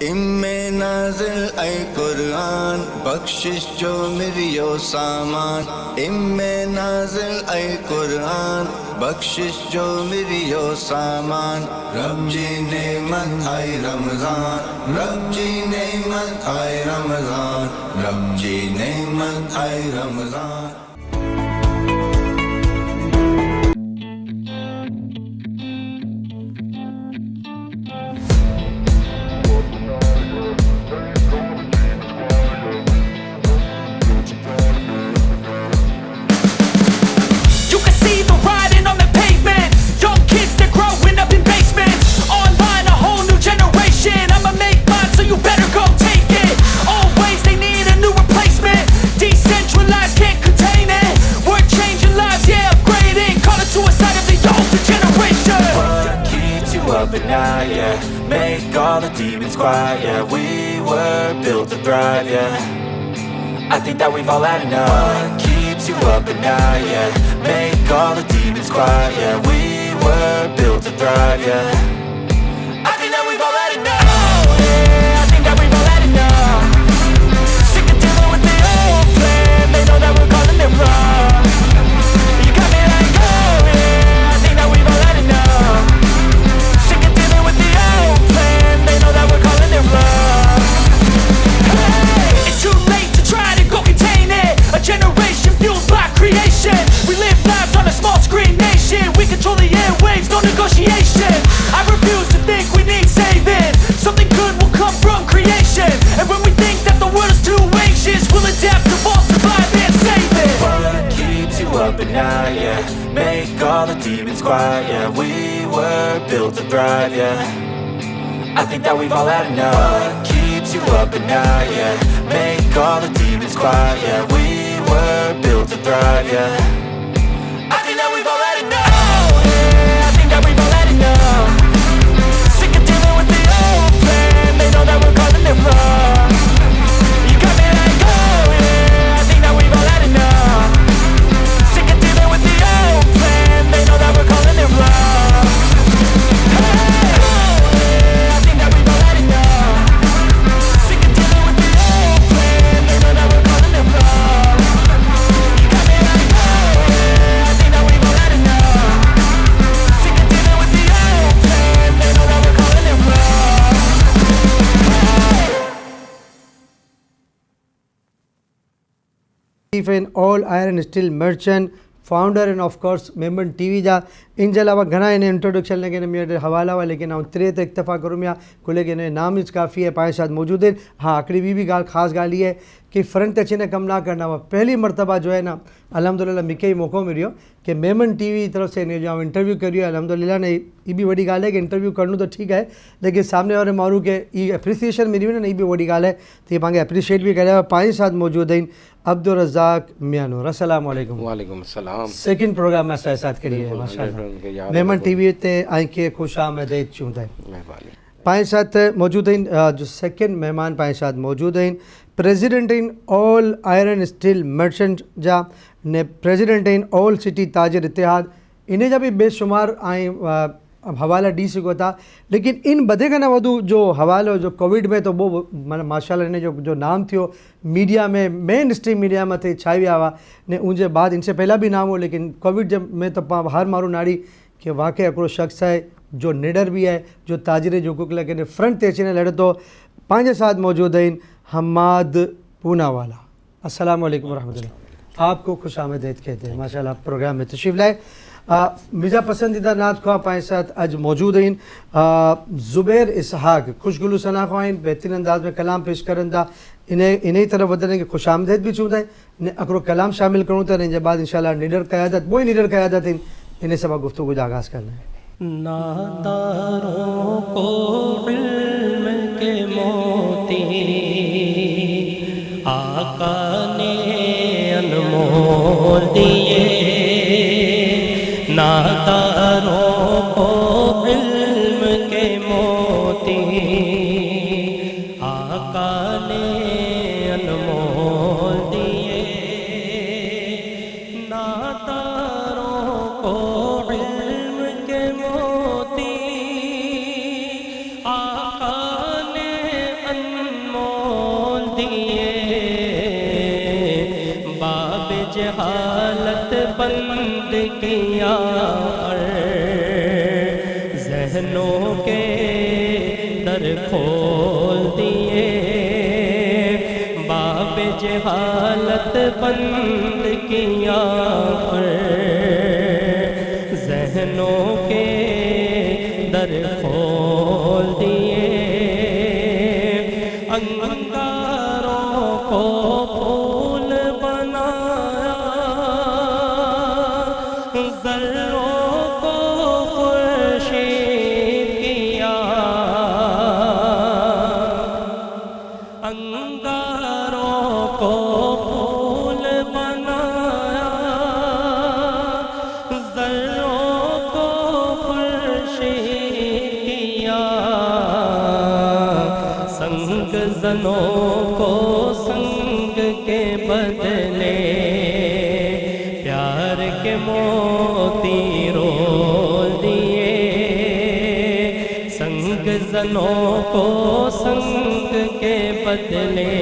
इम्मे नाज़िल ऐ कुरान बख्शिश जो मिरियो सामान। इम्मे नाज़िल ऐ कुरान बख्शिश जो मिरियो सामान। रब जी नेमत आए रमज़ान, रब जी नेमत आए रमज़ान, रब जी नेमत आए Ramzan. At night, yeah, make all the demons quiet, yeah. We were built to thrive, yeah. I think that we've all had enough. What keeps you up at night, yeah, make all the demons quiet, yeah. We were built to thrive, yeah. I think that we've all had enough. Oh, yeah, I think that we've all had enough. Sick of dealing with the old plan. They know that we're calling it wrong. You got me like, oh yeah, I think that we've all had enough. They know that we're calling it love. Hey, it's too late to try to go contain it. A generation fueled by creation. We live lives on a small screen nation. We control the airwaves, no negotiation. I refuse to think we need saving. Something good will come from creation. And when we think that the world is too anxious, we'll adapt, evolve, survive and save it. What keeps you up at night, yeah, make all the demons quiet, yeah. We were built to thrive, yeah. I think that we've all had enough. What keeps you up at night, yeah, make all the demons quiet, yeah. We were built to thrive, yeah. I think that we've all had enough. Oh yeah, I think that we've all had enough. Sick of dealing with the old plan. They know that we're calling it wrong. You got me like, oh yeah, I think that we've all had enough. Sick of dealing with the old plan. They know that we're calling it wrong. an all iron steel merchant, founder and of course Memon TV जा इन जे अलावा घणा in introduction लगे मेरे हवाला हुआ लेकिन आउं टे ते इक्तफ़ा करूँ या खुले के नाम इस काफ़ी है पाए साथ मौजूद है। हाँ आखिरी भी गाल खास गाल ये है कि फ्रंट अची ने कम ना करना हुआ पहली मरतबा जो है ना अल्हम्दुलिल्लाह मूंखे ही मौक़ो मिलियो कि मेमन टीवी तरफ से इन जो इंटरव्यू करियो अल्हम्दुलिल्लाह ने ये भी वही गाल है कि इंटरव्यू करूँ तो ठीक है लेकिन सामने वाले माण्हू के ये एप्रिसिएशन मिली हुई ना ये भी वही गाल है तो ये पाँच एप्रिशिएट भी करे पाए साथ मौजूद आहिनि अब्दुल रज़ाक मियानूर। अस्सलाम वालेकुम। वालेकुम अस्सलाम। सेकंड प्रोग्राम में साथ करिए माशाअल्लाह मेमन टीवी ते आई के खुश आमदीद चूंदा है मेहरबानी। पाए साथ मौजूद हैं जो सेकंड मेहमान पाए साथ मौजूद हैं president in all iron steel merchant जा ने प्रेसिडेंट इन ऑल सिटी ताजिर इतिहाद इन जा भी बेशुमार आई हवाला डी सको था लेकिन इन बधे का ना वधु जो हवालो जो कोविड में तो वो माना माशाल्लाह ने जो नाम थियो मीडिया में मेन स्ट्रीम मीडिया में थे छाई हुआ ने उनके बाद इनसे पहला भी नाम हो लेकिन कोविड जब में तो हर मारू नाड़ी कि वाकई हिकिड़ो शख्स है जो निडर भी है जो ताजिर जो हुकूक लेकिन फ्रंट ते अची लड़े तो पाँच साथ मौजूद हैं हमाद पूनावाला। अस्सलाम वालेकुम रहमतुल्लाह। आपको खुश आमदीद कहते हैं माशाल्लाह प्रोग्राम में तशरीफ़ लाए। मुझा पसंदीदा नात ख्वाह पाए साथ अज मौजूद हैं ज़ुबैर इसहाक खुशगुलू सना ख्वाह बेहतरीन अंदाज में कलाम पेश करन था इन्हीं तरफ वधने के खुश आमदीद भी चूंदा है ने अकरो कलाम शामिल करूँ तो इन बाद इंशाल्लाह निडर क़यादत वो ही निडर क़यादत इन्हें सब गुफ्तगू का आगाज़ करना है। नादारों को इल्म के मोती आका ने अनमोल दिए नादारों को इल्म के मोती आका ने अनमोल दिए नादारों को इल्म के मोती आका ने जहालत बंद किया और जहनों के दर खोल दिए, बाब जहालत बंद किया और जहनों के दर खोल दिए, अंगारों को फूल बनाया, ज़र्रों को खुर्शीद किया, अंगारों को फूल बनाया, ज़र्रों को खुर्शीद किया, संग ज़नों को संग के बदले प्यार के मोती रोल दिए, संग ज़नों को संग के बदले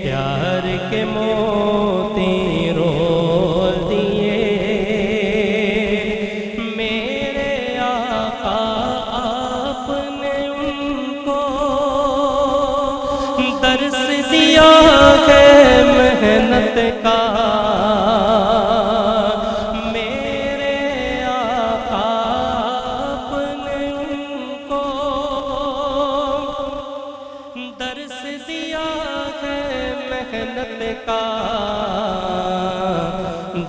प्यार के मोती रोल दिए, मेरे आका आपने उनको दर्स दिया है मेहनत का, मेरे आका आपने उनको दर्स दिया है मेहनत का,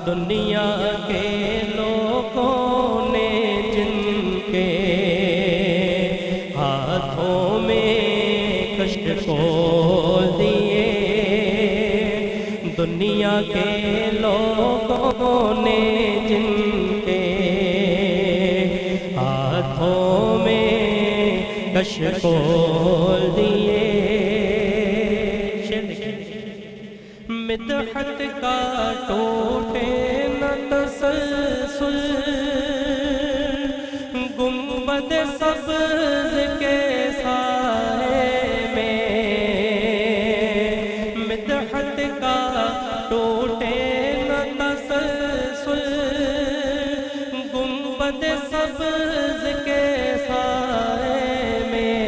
दुनिया के लोगों ने जिनके हाथों में कष्ट खोल दिए, दुनिया के लोगों ने जिनके हाथों में कष्ट खोल दिए, मिदहत का टूटे न तसलसल, गुंबद सब्ज़ के साए में, मिदहत का टूटे न तसलसल, गुंबद सब्ज़ के साए में,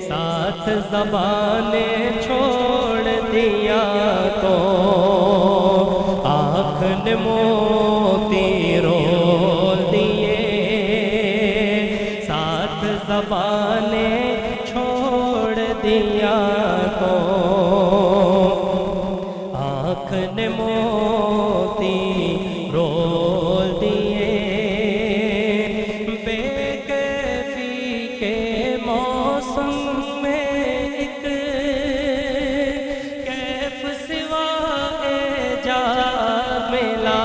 साथ ज़बाने छोड़ दिया तो आँख ने मोती रोल दिए, साथ ज़बाने छोड़ दिया तो आँख ने मोती रोल दिए, बेकैफी के मौसम में एक कैफ सिवाए जा मिला,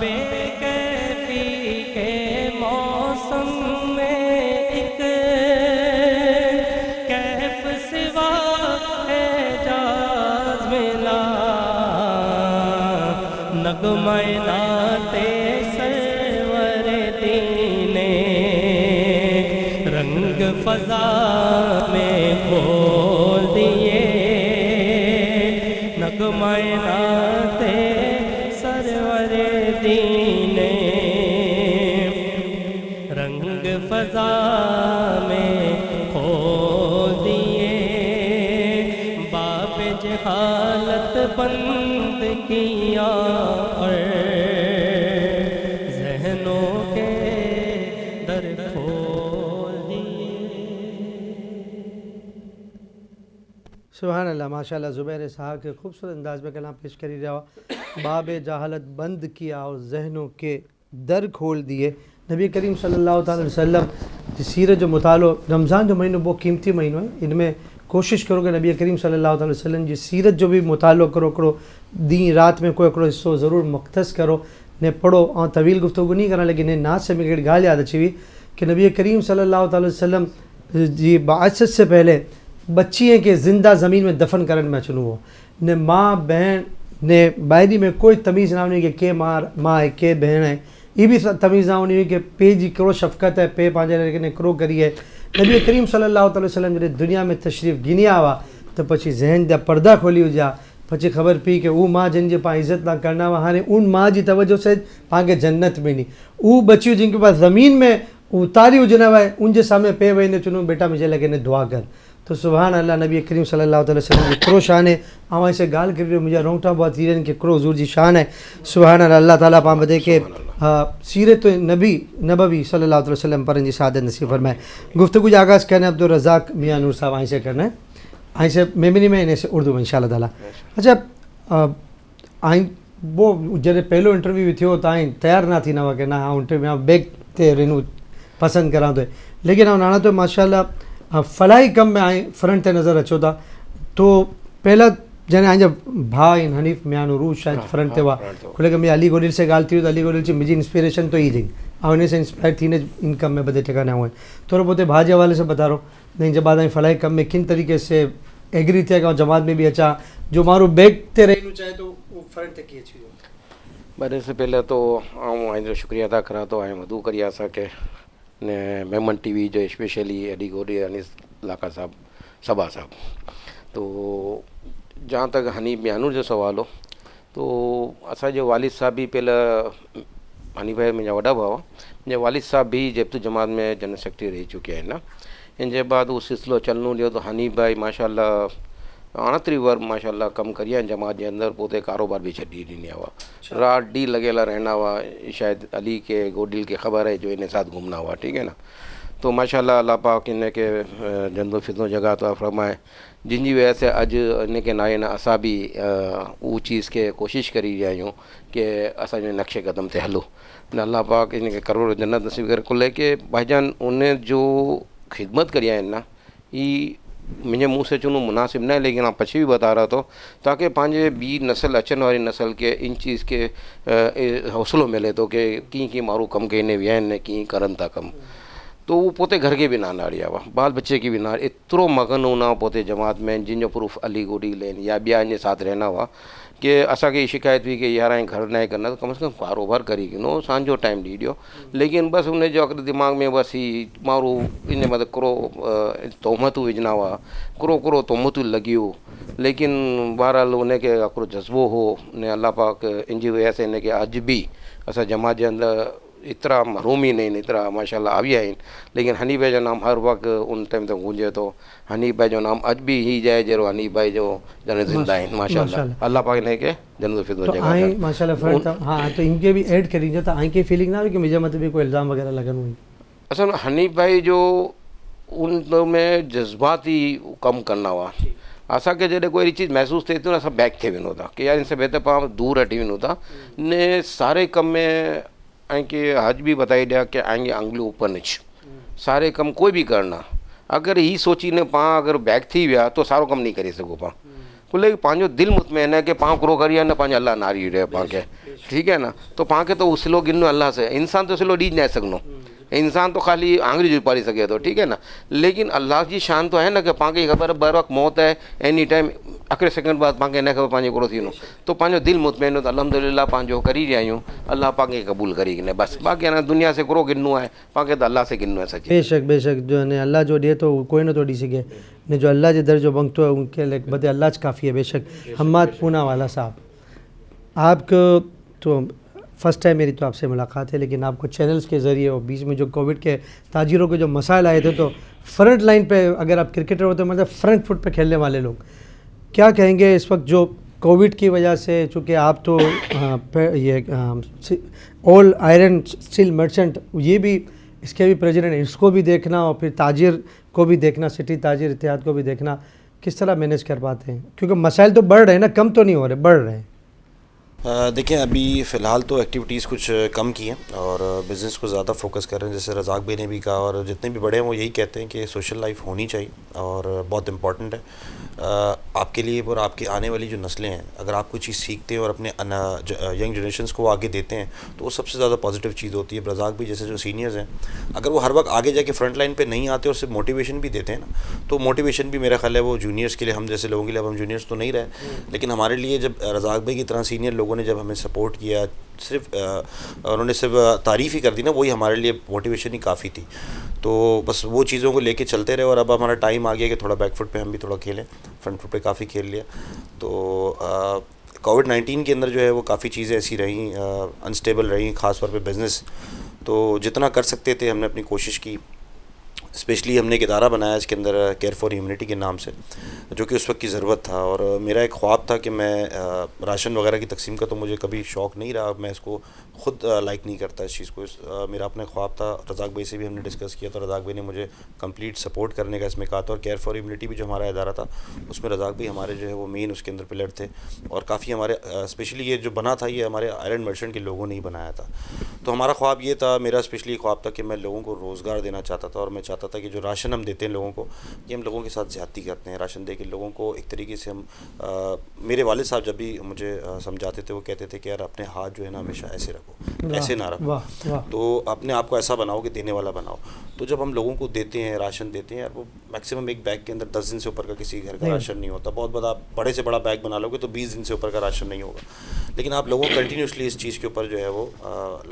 बेकैफी के मौसम में एक कैफ सिवाए जा मिला, नगमाए नाते सरवर दीने रंग फजा में खोल दिए, नगमाए नाते सरवर दीने रंग फजा में खोल दिए, बाब जहालत बंद किया और जहनों के दर खोल दिए। सुभान अल्लाह, माशाल्लाह। ज़ुबैर साहब के खूबसूरत अंदाज में कलाम पेश करी रहा, बाब जहालत बंद किया और जहनों के दर खोल दिए। नबी करीम सल्लल्लाहु अलैहि वसल्लम की सीरत जो मुतालो, रमज़ान जो महीनो बहुत कीमती महीनो है, इनमें कोशिश करो कि नबी करीम सल्लल्लाहु अलैहि वसल्लम जी सीरत जो भी मुतालो करो करो दी रात में कोई हिकिड़ो हिस्सो ज़रूर मुख़्तस करो ने पढ़ो। ऐं तवील गुफ्तगू नहीं करा, लेकिन नाच से मूंखे हिकिड़ी ॻाल्हि यादि अची हुई कि नबी करीम सल्लल्लाहु अलैहि वसल्लम जी बाअसत से पहले बच्चियों के ज़िंदा ज़मीन में दफन करण में अचणो हो, ने माँ बहन ने बायरी में कोई तमीज़ ना हुई कि के माँ है के भेण है, ये भी तमीज़ ना हुई कि पे जी कहिड़ो शफ़क़त है, पे पंहिंजे लेकिन करो करी है। नबी करीम सल्लल्लाहु अलैहि वसल्लम जॾहिं दुनिया में तशरीफ़ गिनी आया हुआ तो पछी ज़हन जा पर्दा खोली हुआ पछी ख़बर पी कि वो माँ जिन जे पा इज़्ज़त ना करना हुआ हाणे उन माँ जी तवज्जो से पाके जन्नत में नहीं वो बच्चियों जिनके पास ज़मीन में उतारी हुजन हुआ है उनके सामने पे वही ने चुनो बेटा मुझे लगे ने दुआ कर तो सुभान अल्लाह नबी करीम सल्लल्लाहु अलैहि वसल्लम की करो शान है आवां से गाल कर मुझे रोंगटा बहुत थी रहे कि करो हुजूर जी शान है सुभान अल्लाह ताला पा बदे के सीरत नबी नबवी सल्लल्लाहु अलैहि वसल्लम पर जी सादत नसीब फरमाए गुफ्तगू का आगाज़ करना अब्दुल रज़ाक मियाँ नूर साहब आई से करना है आई से मेमनी में इन्हें से उर्दू में इंशाल्लाह ताला अच्छा आई वो जैसे पहलो इंटरव्यू भी थियो तो तैयार ना थी ना कि ना हाँ इंटरव्यू बैग ते रहनू पसंद करा तो लेकिन हाँ नाना तो माशाल्लाह फलाई कम में आई फ्रंट ते नज़र अचो था तो पहला जने आज भा इन हनीफ मियाँ रूज शायद फ्रंट ते हुआ खुले कि मैं अली गोडिल से गाल थी तो अली गोडिल से मुझे इंस्पिरेशन तो ही थी उन्हें से इंस्पायर थी ने इनकम में बदे ठिकाने हुए थोड़ा बहुत भाज हवाले से बता रहा हूँ नहीं जब बाद आई फलाई कम में किन तरीके से एग्री थे कि जमात में भी अचा जो मारू बैग ते रहना चाहे तो वो फ्रंट ते की अची बड़े से पहले तो आऊँ शुक्रिया अदा करा तो आए मधु करिया असांखे ने मेमन टीवी जो स्पेशली एडी गोडी अनीस लाका साहब सबा साहब तो जहाँ तक हनीफ मियानूर जो सवाल हो तो असांजे वालिद साहब भी पहले हनीफ भाई मुंहिंजा वॾा भाउ मुंहिंजे वालिद साहब भी जब्त जमात में जनरल सेक्रेटरी रही चुकिया आहिनि इन जे बाद वो सिलसिलो चलणो ॾियो तो हनीफ भाई माशाल्लाह 38 वर माशाल्लाह कम करिया जमात के अंदर पोते कारोबार भी छड़ी ॾिनी हुआ रात डी लगेला रहना हुआ शायद अली के गोडिल के ख़बर है जो इन्हें साथ घूमना हुआ ठीक है ना तो माशाल्लाह अल्लाह पाक इन्हें के जंदो फिदो जगह तो फरमाए जिनकी वजह से अज इनके नाए न असा भी वो चीज़ के कोशिश करी रहा आहियूं कि असा नक्शे कदम ते हलो न अल्लाह पाक इनके करोड़ जन्नत नसीब करे कुल के भाईजान उन्हें जो खिदमत करी आहिनि ना ये मुझे मुँह से चुनूँ मुनासिब न है लेकिन आप पछी भी बता रहा तो ताकि पांजे बी नस्ल अचन वाली नस्ल के इन चीज़ के हौसलो मिले तो कि की मारू कम के इन्हें विया ने की करन था कम तो वो पोते घर के भी ना नाड़िया हुआ बाल बच्चे की भी ना एतिरो मगन होना पोते जमात में जिन जो प्रूफ अली गोडी लेन या बिया इन साथ रहना हुआ कि असांखे शिकायत हुई कि यार घर न करना तो कम से कम कारोबार करी गिनो सांझो टाइम ॾी ॾियो लेकिन बस उन जो अगर दिमाग में बस ही मारू इन मतलब करो तोहमतूं विझना हुआ करो तोहमतूं लॻियूं लेकिन बहरहाल उनखे हिकिड़ो जज़्बो हो ने अल्लाह पाक इन जी वजह से इनखे अॼु बि असां जमात जे अंदरि इतरा महरूम ही नहीं इतरा माशाल्लाह आविया आहिनि लेकिन हनीफ भाई जो नाम हर वक्त उन टाइम ते गूंजे तो हनीफ भाई जो नाम अज भी ही जाए जरो हनीफ भाई जो जन जिंदा आहिनि माशाल्लाह अल्लाह पाक इनके जन्नत फिदो जगह आई माशाल्लाह फ्रेंड हाँ तो इनके भी ऐड करी तो आई की फीलिंग ना हुई कि मुझे मतलब भी कोई इल्ज़ाम वगैरह लगन हुई असल हनीफ भाई जो उन में जज्बाती कम करना हुआ असांखे जॾहिं कोई चीज़ महसूस थिए थी न असां बैक थे वञूं था कि यार इनसे बेहतर पाण दूर हटी वञूं था ने सारे कम में कि हज भी बताई दिया कि आएंगे आंगली ऊपर नीचे सारे कम कोई भी करना अगर ही सोची ने पा अगर बैक थी विया तो सारो कम नहीं करे सको पा कुल पाँचो दिल मुतमैन है कि पाँ करो करिए न पंहिंजा अल्लाह नारी रहे पाँ के ठीक है ना तो पाँ के तो वो सिलो गिनो अल्लाह से इंसान तो सिलो ॾी न सघनो इंसान तो खाली आंगली जो पारी सके तो ठीक है ना लेकिन अल्लाह की शान तो है ना कि पाँ खे ख़बर बर वक्त मौत है एनी टाइम आखिरी सेकंड बाद पाँ खे न ख़बर पंहिंजो कहिड़ो थींदो तो पंहिंजो दिल मुतमैन तो अल्हम्दुलिल्लाह पंहिंजो करी रहिया आहियूं अल्लाह पाँ खे क़बूल करी गिने बस बाक़ी अञा दुनिया से करो गिनो है पाँ खे तो अल्लाह से गिनो है सच बेशक जो ने अल्लाह जो ॾिए तो कोई न तो ॾी सघे ने जो अल्लाह जे दर जो मंगतो है उनके लिए बदे अल्लाह काफ़ी है बेशक हम्माद पूना वाला साहब आपको तो फर्स्ट टाइम मेरी तो आपसे मुलाकात है लेकिन आपको चैनल्स के ज़रिए और बीच में जो कोविड के ताजिरों के जो मसाइल आए थे तो फ्रंट लाइन पे अगर आप क्रिकेटर होते मतलब फ्रंट फुट पे खेलने वाले लोग क्या कहेंगे इस वक्त जो कोविड की वजह से चूँकि आप तो ये ऑल आयरन स्टील मर्चेंट ये भी इसके भी प्रेसिडेंट इसको भी देखना और फिर ताजिर को भी देखना सिटी ताजिर इत्तेहाद को भी देखना किस तरह मैनेज कर पाते हैं क्योंकि मसाइल तो बढ़ रहे हैं ना कम तो नहीं हो रहे बढ़ रहे हैं देखिए अभी फ़िलहाल तो एक्टिविटीज़ कुछ कम की हैं और बिज़नेस को ज़्यादा फोकस कर रहे हैं जैसे रज़ाक भाई ने भी कहा और जितने भी बड़े हैं वो यही कहते हैं कि सोशल लाइफ होनी चाहिए और बहुत इम्पॉर्टेंट है आपके लिए और आपकी आने वाली जो नस्लें हैं अगर आप कोई चीज़ सीखते हैं और अपने यंग जनरेशन्स को आगे देते हैं तो वो सबसे ज़्यादा पॉजिटिव चीज़ होती है। रज़ाक भी जैसे जो सीनियर्स हैं अगर वो हर वक्त आगे जाके फ्रंट लाइन पे नहीं आते और सिर्फ मोटिवेशन भी देते हैं ना तो मोटिवेशन भी मेरा ख्याल है वो जूनियर्स के लिए हम जैसे लोगों के लिए अब हम जूनियर्स तो नहीं रहे लेकिन हमारे लिए जब रज़ाक भाई की तरह सीनियर लोगों ने जब हमें सपोर्ट किया सिर्फ उन्होंने सिर्फ तारीफ़ ही कर दी ना वही हमारे लिए मोटिवेशन ही काफ़ी थी। तो बस वो चीज़ों को लेके चलते रहे और अब हमारा टाइम टाइम आ गया कि थोड़ा बैक फुट पे हम भी थोड़ा खेलें, फ्रंट फुट पे काफ़ी खेल लिया। तो कोविड-19 के अंदर जो है वो काफ़ी चीज़ें ऐसी रहीं, अनस्टेबल रहीं, ख़ास तौर पे बिज़नेस। तो जितना कर सकते थे हमने अपनी कोशिश की। स्पेशली हमने एक इदारा बनाया इसके अंदर केयर फॉर ह्यूमनिटी के नाम से, जो कि उस वक्त की ज़रूरत था। और मेरा एक ख्वाब था कि मैं राशन वगैरह की तकसीम का तो मुझे कभी शौक़ नहीं रहा, मैं इसको ख़ुद लाइक नहीं करता इस चीज़ को। मेरा अपना ख्वाब था, रज़ाक भाई से भी हमने डिस्कस किया, तो रज़ाक भाई ने मुझे कंप्लीट सपोर्ट करने का इसमें कहा था। और केयर फॉर ह्यूमनिटी भी जो हमारा इदारा था उसमें रज़ाक भाई हमारे जो है वो मेन उसके अंदर पिलर थे। और काफ़ी हमारे स्पेशली ये जो बना था ये हमारे आयरन मर्चेंट के लोगों ने ही बनाया था। तो हमारा ख्वाब ये था, मेरा स्पेशली ख्वाब था कि मैं लोगों को रोज़गार देना चाहता था। और मैं चाहता था कि जो राशन हम देते हैं लोगों को, ये हम लोगों के साथ ज़्यादती करते हैं। राशन दे के लोगों को एक तरीके से हम मेरे वालिद साहब जब भी मुझे समझाते थे वो कहते थे कि यार अपने हाथ जो है ना हमेशा ऐसे रखो, ऐसे ना रखो, तो अपने आप को ऐसा बनाओ कि देने वाला बनाओ। तो जब हम लोगों को देते हैं, राशन देते हैं यार, वो मैक्सिमम एक बैग के अंदर 10 दिन से ऊपर का किसी घर का राशन नहीं होता। बहुत बड़े से बड़ा बैग बना लोगे तो 20 दिन से ऊपर का राशन नहीं होगा। लेकिन आप लोगों को कंटिन्यूसली इस चीज़ के ऊपर जो है वो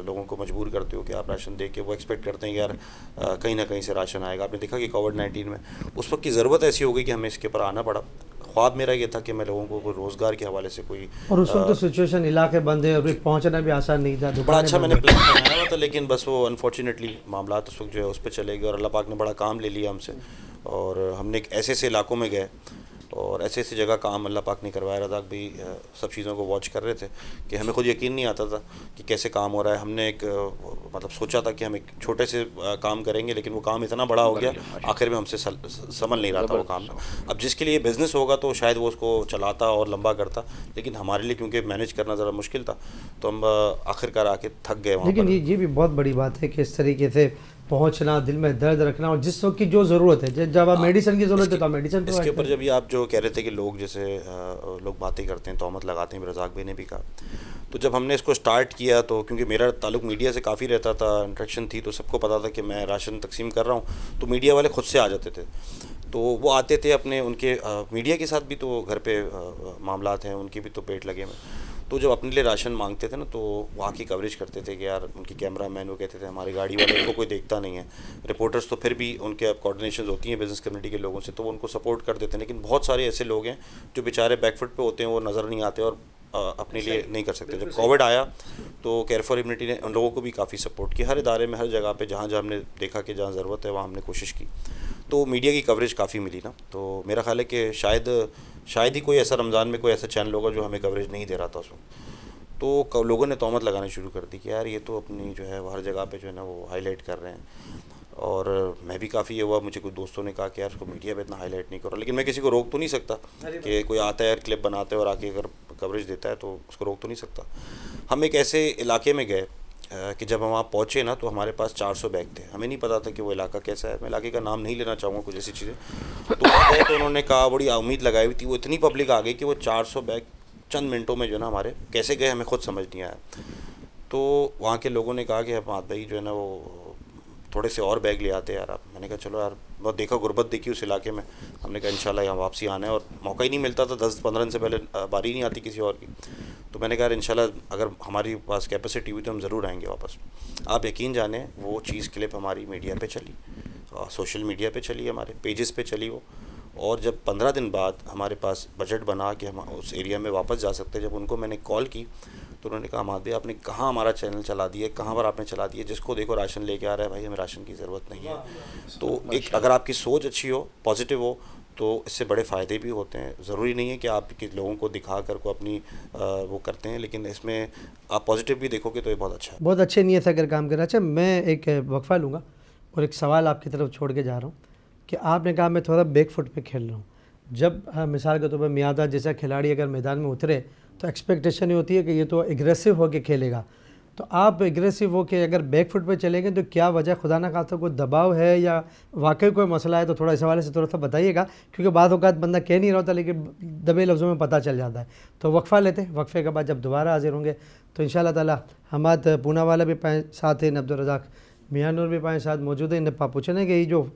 लोगों को मजबूर करते हो कि आप राशन दे के, वो एक्सपेक्ट करते हैं कि यार कहीं ना कहीं से राशन आएगा। आपने देखा कि कोविड-19 में उस वक्त की ज़रूरत ऐसी हो गई कि हमें इसके ऊपर आना पड़ा। ख्वाब मेरा ये था कि मैं लोगों को रोज़गार के हवाले से कोई, और उस वक्त तो सिचुएशन इलाके बंद है, अभी पहुंचना भी आसान नहीं था। बड़ा अच्छा मैंने प्लान बनाया हुआ था, लेकिन बस वो अनफॉर्चुनेटली मामला उस वक्त जो है उस पर चले गए। और अल्लाह पाक ने बड़ा काम ले लिया हमसे। और हमने एक ऐसे ऐसे इलाकों में गए और ऐसे ऐसी जगह काम अल्लाह पाक ने करवाया। रज़ाक भी सब चीज़ों को वॉच कर रहे थे कि हमें खुद यकीन नहीं आता था कि कैसे काम हो रहा है। हमने एक मतलब सोचा था कि हम एक छोटे से काम करेंगे, लेकिन वो काम इतना बड़ा हो गया आखिर में हमसे संभल नहीं रहा था वो काम। अब जिसके लिए बिज़नेस होगा तो शायद वो उसको चलाता और लंबा करता, लेकिन हमारे लिए क्योंकि मैनेज करना ज़रा मुश्किल था तो हम आखिरकार आके थक गए वहाँ। लेकिन ये भी बहुत बड़ी बात है कि इस तरीके से पहुंचना, दिल में दर्द रखना, और जिस वक्त की जो ज़रूरत है, जब आप मेडिसिन की ज़रूरत है तो मेडिसिन। इसके ऊपर जब ये आप जो कह रहे थे कि लोग जैसे लोग बातें करते हैं, तोहमत लगाते हैं, रज़ाक भाई ने भी कहा, तो जब हमने इसको स्टार्ट किया तो क्योंकि मेरा ताल्लुक मीडिया से काफ़ी रहता था, इंट्रैक्शन थी, तो सबको पता था कि मैं राशन तकसीम कर रहा हूँ, तो मीडिया वाले खुद से आ जाते थे। तो वो आते थे अपने उनके मीडिया के साथ भी तो घर पे मामलात हैं, उनके भी तो पेट लगे हुए। तो जब अपने लिए राशन मांगते थे ना तो वहाँ की कवरेज करते थे कि यार, उनकी कैमरा मैन वो कहते थे हमारी गाड़ी वाले उनको कोई देखता नहीं है। रिपोर्टर्स तो फिर भी उनके अब कोऑर्डिनेशन होती हैं बिज़नेस कम्युनिटी के लोगों से, तो वो उनको सपोर्ट कर देते हैं। लेकिन बहुत सारे ऐसे लोग हैं जो बेचारे बैकफुट पे होते हैं, वो नज़र नहीं आते और अपने लिए नहीं कर सकते। जब कोविड आया तो केयर फॉर ह्यूमनिटी ने उन लोगों को भी काफ़ी सपोर्ट किया। हर इदारे में, हर जगह पे जहाँ जहाँ हमने देखा कि जहाँ ज़रूरत है वहाँ हमने कोशिश की, तो मीडिया की कवरेज काफ़ी मिली ना। तो मेरा ख्याल है कि शायद ही कोई ऐसा रमज़ान में कोई ऐसा चैनल होगा जो हमें कवरेज नहीं दे रहा था उस वक्त। तो लोगों ने तोहमत लगानी शुरू कर दी कि यार ये तो अपनी जो है वो हर जगह पे जो है ना वो हाईलाइट कर रहे हैं। और मैं भी काफ़ी ये हुआ, मुझे कुछ दोस्तों ने कहा कि यार उसको मीडिया पे इतना हाईलाइट नहीं करो, लेकिन मैं किसी को रोक तो नहीं सकता कि कोई आता है यार क्लिप बनाते है और आके अगर कवरेज देता है तो उसको रोक तो नहीं सकता। हम एक ऐसे इलाके में गए कि जब हम वहाँ पहुँचे ना तो हमारे पास 400 बैग थे। हमें नहीं पता था कि वो इलाका कैसा है, मैं इलाके का नाम नहीं लेना चाहूँगा, कुछ ऐसी चीज़ें। तो वहाँ गए तो उन्होंने कहा, बड़ी उम्मीद लगाई हुई थी, वो इतनी पब्लिक आ गई कि वो 400 बैग चंद मिनटों में जो है ना हमारे कैसे गए हमें खुद समझ नहीं आया। तो वहाँ के लोगों ने कहा कि हमाद भाई जो है ना वो थोड़े से और बैग ले आते यार आप। मैंने कहा चलो यार, बहुत देखा गुर्बत देखी उस इलाके में, हमने कहा इंशाल्लाह यहाँ वापसी आना है। और मौका ही नहीं मिलता था, 10-15 दिन से पहले बारी नहीं आती किसी और की। तो मैंने कहा इंशाल्लाह अगर हमारी पास कैपेसिटी हुई तो हम ज़रूर आएंगे वापस। आप यकीन जाने वो चीज़ क्लिप हमारी मीडिया पे चली, सोशल मीडिया पे चली, हमारे पेजेस पे चली वो। और जब 15 दिन बाद हमारे पास बजट बना कि हम उस एरिया में वापस जा सकते हैं, जब उनको मैंने कॉल की तो उन्होंने कहा हमाद भाई आपने कहाँ हमारा चैनल चला दिया, कहाँ पर आपने चला दिया, जिसको देखो राशन लेके आ रहा है, भाई हमें राशन की ज़रूरत नहीं है। तो एक अगर आपकी सोच अच्छी हो, पॉजिटिव हो, तो इससे बड़े फ़ायदे भी होते हैं। ज़रूरी नहीं है कि आप लोगों को दिखा कर को अपनी वो करते हैं, लेकिन इसमें आप पॉजिटिव भी देखोगे तो ये बहुत अच्छा है। बहुत अच्छे नीयत से अगर काम करना। अच्छा, मैं एक वक्फा लूँगा और एक सवाल आपकी तरफ छोड़ के जा रहा हूँ कि आपने कहा मैं थोड़ा बैक फुट पे खेल रहा हूँ। जब मिसाल के तौर पर मियादा जैसा खिलाड़ी अगर मैदान में उतरे तो एक्सपेक्टेशन ये होती है कि ये तो एग्रेसिव होकर खेलेगा, तो आप एग्रेसिव होकर अगर बैक फुट पे चलेंगे तो क्या वजह, खुदा ना खास्ता कोई दबाव है या वाकई कोई मसला है, तो थोड़ा इस हवाले से थोड़ा सा बताइएगा, क्योंकि बाद औक़ात बंदा कह नहीं रहा होता लेकिन दबे लफ्ज़ों में पता चल जाता है। तो वक्फ़ा लेते हैं, वक्फ़े के बाद जब दोबारा हाजिर होंगे तो इंशाअल्लाह ताला हमाद पूना वाला भी पाए साथ हैं, अब्दुल रज़ाक मियां नूर भी पाए साथ मौजूद है। इन्हें पूछने कि ये जो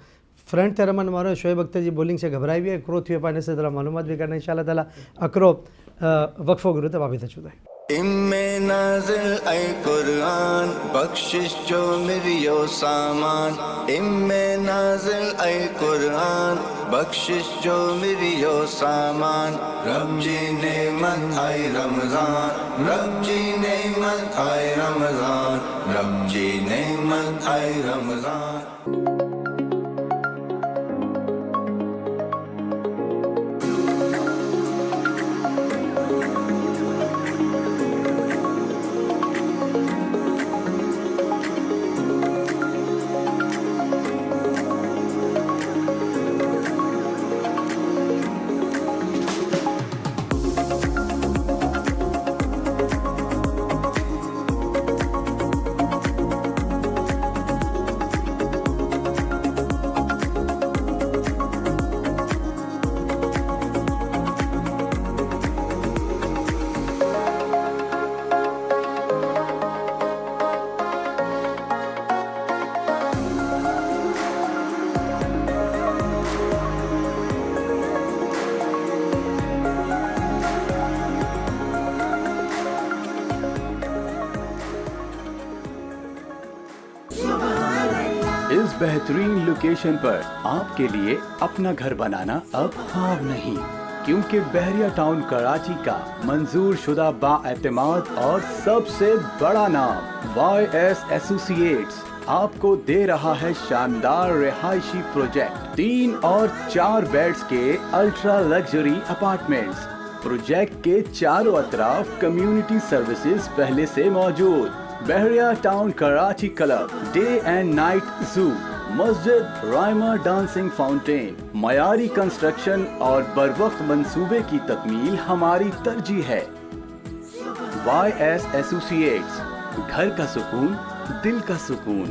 फ्रंट थे रमन मारो शोएब अख्तर जी बॉलिंग से घबराई हुई है, क्रो थी पाने से ज़रा मालूमात भी करना इंशाअल्लाह ताला। अकरो वक्फ़ो गुरु तो वापस चुदा है। इम्मे नाज़िल ऐ कुरान बख्शिश जो मिरियो सामान इम्मे नाज़िल ऐ कुरान बख्शिश जो मिरियो सामान रब जी नेमत आए रमज़ान रब जी नेमत आए रमज़ान रब जी नेमत आए रमज़ान इस बेहतरीन लोकेशन पर आपके लिए अपना घर बनाना अब ख्वाब नहीं, क्योंकि बहरिया टाउन कराची का मंजूर शुदा बाएतमाद और सबसे बड़ा नाम YS एसोसिएट्स आपको दे रहा है शानदार रिहायशी प्रोजेक्ट 3 और 4 बेड्स के अल्ट्रा लग्जरी अपार्टमेंट्स। प्रोजेक्ट के चारों अतराफ कम्युनिटी सर्विसेज पहले से मौजूद। Bahria town Karachi club, day and night zoo, मस्जिद, राइमा डांसिंग फाउंटेन, मयारी कंस्ट्रक्शन और बरवक्त मंसूबे की तकमील हमारी तरजीह है। YS एसोसिएट्स, घर का सुकून, दिल का सुकून।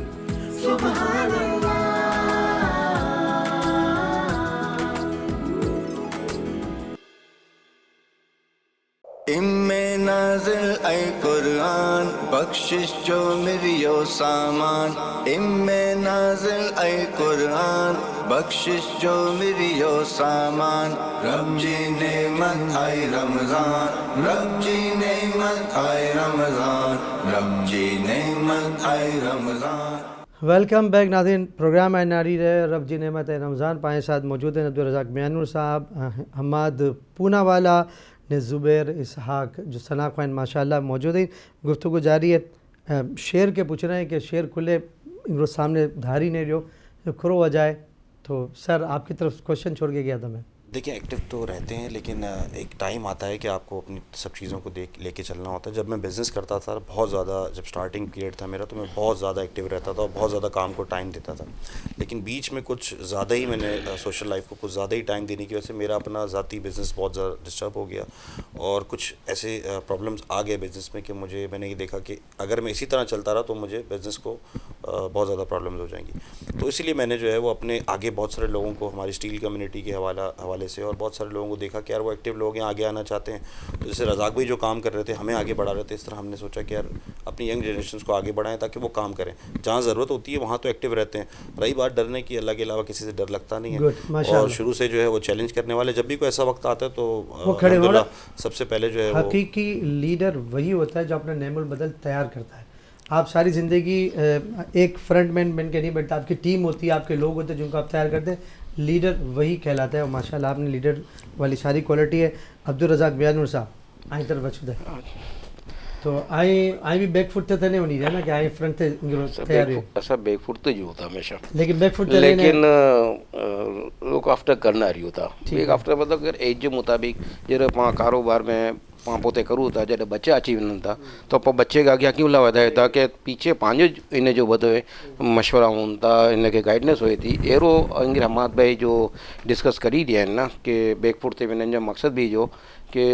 इम्मे नाज़िल ऐ कुरान बख्शिश जो मिरियो सामान इम्मे नाज़िल ऐ कुरान बख्शिश जो मिरियो सामान रब जी नेमत आए रमज़ान रब जी नेमत आए रमज़ान रब जी नेमत आए रमज़ान। वेलकम बैक नाज़रीन, प्रोग्राम है नारी रहे रब जी नेमत रमज़ान। पाए साथ मौजूद हैं अब्दुल रज़ाक मियानुर साहब, हमाद पूनावाला ने, ज़ुबैर इसहाक जो सना ख़्वान माशाल्लाह मौजूद हैं। गुफ्तगू जारी है। शेर के पूछ रहे हैं कि शेर खुले इंग्रो सामने धारी नहीं रहो खुरो हो जाए, तो सर आपकी तरफ क्वेश्चन छोड़ के गया था मैं। देखिए, एक्टिव तो रहते हैं, लेकिन एक टाइम आता है कि आपको अपनी सब चीज़ों को लेके चलना होता है। जब मैं बिज़नेस करता था बहुत ज़्यादा, जब स्टार्टिंग पीरियड था मेरा, तो मैं बहुत ज़्यादा एक्टिव रहता था और बहुत ज़्यादा काम को टाइम देता था। लेकिन बीच में कुछ ज़्यादा ही मैंने सोशल लाइफ को कुछ ज़्यादा ही टाइम देने की वजह से मेरा अपना ज़ाती बिज़नेस बहुत ज़्यादा डिस्टर्ब हो गया और कुछ ऐसे प्रॉब्लम्स आ गए बिज़नेस में कि मैंने ये देखा कि अगर मैं इसी तरह चलता रहा तो मुझे बिज़नेस को बहुत ज़्यादा प्रॉब्लम्स हो जाएंगी। तो इसीलिए मैंने जो है वो अपने आगे बहुत सारे लोगों को, हमारी स्टील कम्युनिटी के हवाले से और बहुत सारे लोगों को देखा कि यार वो एक्टिव लोग हैं, आगे आना चाहते हैं। तो जैसे रज़ाक भाई जो काम कर रहे थे, हमें आगे बढ़ा रहे थे, इस तरह हमने सोचा कि यार अपनी यंग जनरेशन को आगे बढ़ाएं ताकि वो काम करें। जहाँ ज़रूरत होती है वहाँ तो एक्टिव रहते हैं। रही बात डरने की, अल्लाह के अलावा किसी से डर लगता नहीं है और शुरू से जो है वो चैलेंज करने वाले, जब भी कोई ऐसा वक्त आता है तो अल्हम्दुलिल्लाह सबसे पहले जो है हकीकी लीडर वही होता है जो अपना नेमुल बदल तैयार करता है। आप सारी ज़िंदगी एक फ्रंटमैन बन के नहीं बैठता, आपकी टीम होती है, आपके लोग होते हैं जिनको आप तैयार करते हैं। लीडर वही कहलाता है और माशाल्लाह आपने लीडर वाली सारी क्वालिटी है। अब्दुल रज़ाक मियानुर साहब आई तरफ बचुद है तो आई भी बैकफुट थे नहीं होनी है ना कि आई फ्रंट थे तैयार है। ऐसा बैकफुट तो जो होता हमेशा, लेकिन बैकफुट लेकिन लुक आफ्टर करना रही होता। लुक आफ्टर मतलब एज जे मुताबिक जॾहिं पाण कारोबार में पाण पोते करूं था, जॾहिं बच्चा अची वञनि था तो पोइ बच्चे खे अॻियां कीअं वधाए था कि पीछे पंहिंजो इन जो वधे मशवरा हुअनि था, इनखे गाइडनेस हुए थी। अहिड़ो अंगिर हमाद भाई जो डिस्कस करी ॾिया आहिनि न कि बैकफुट ते वञण जो मक़सदु बि इहो कि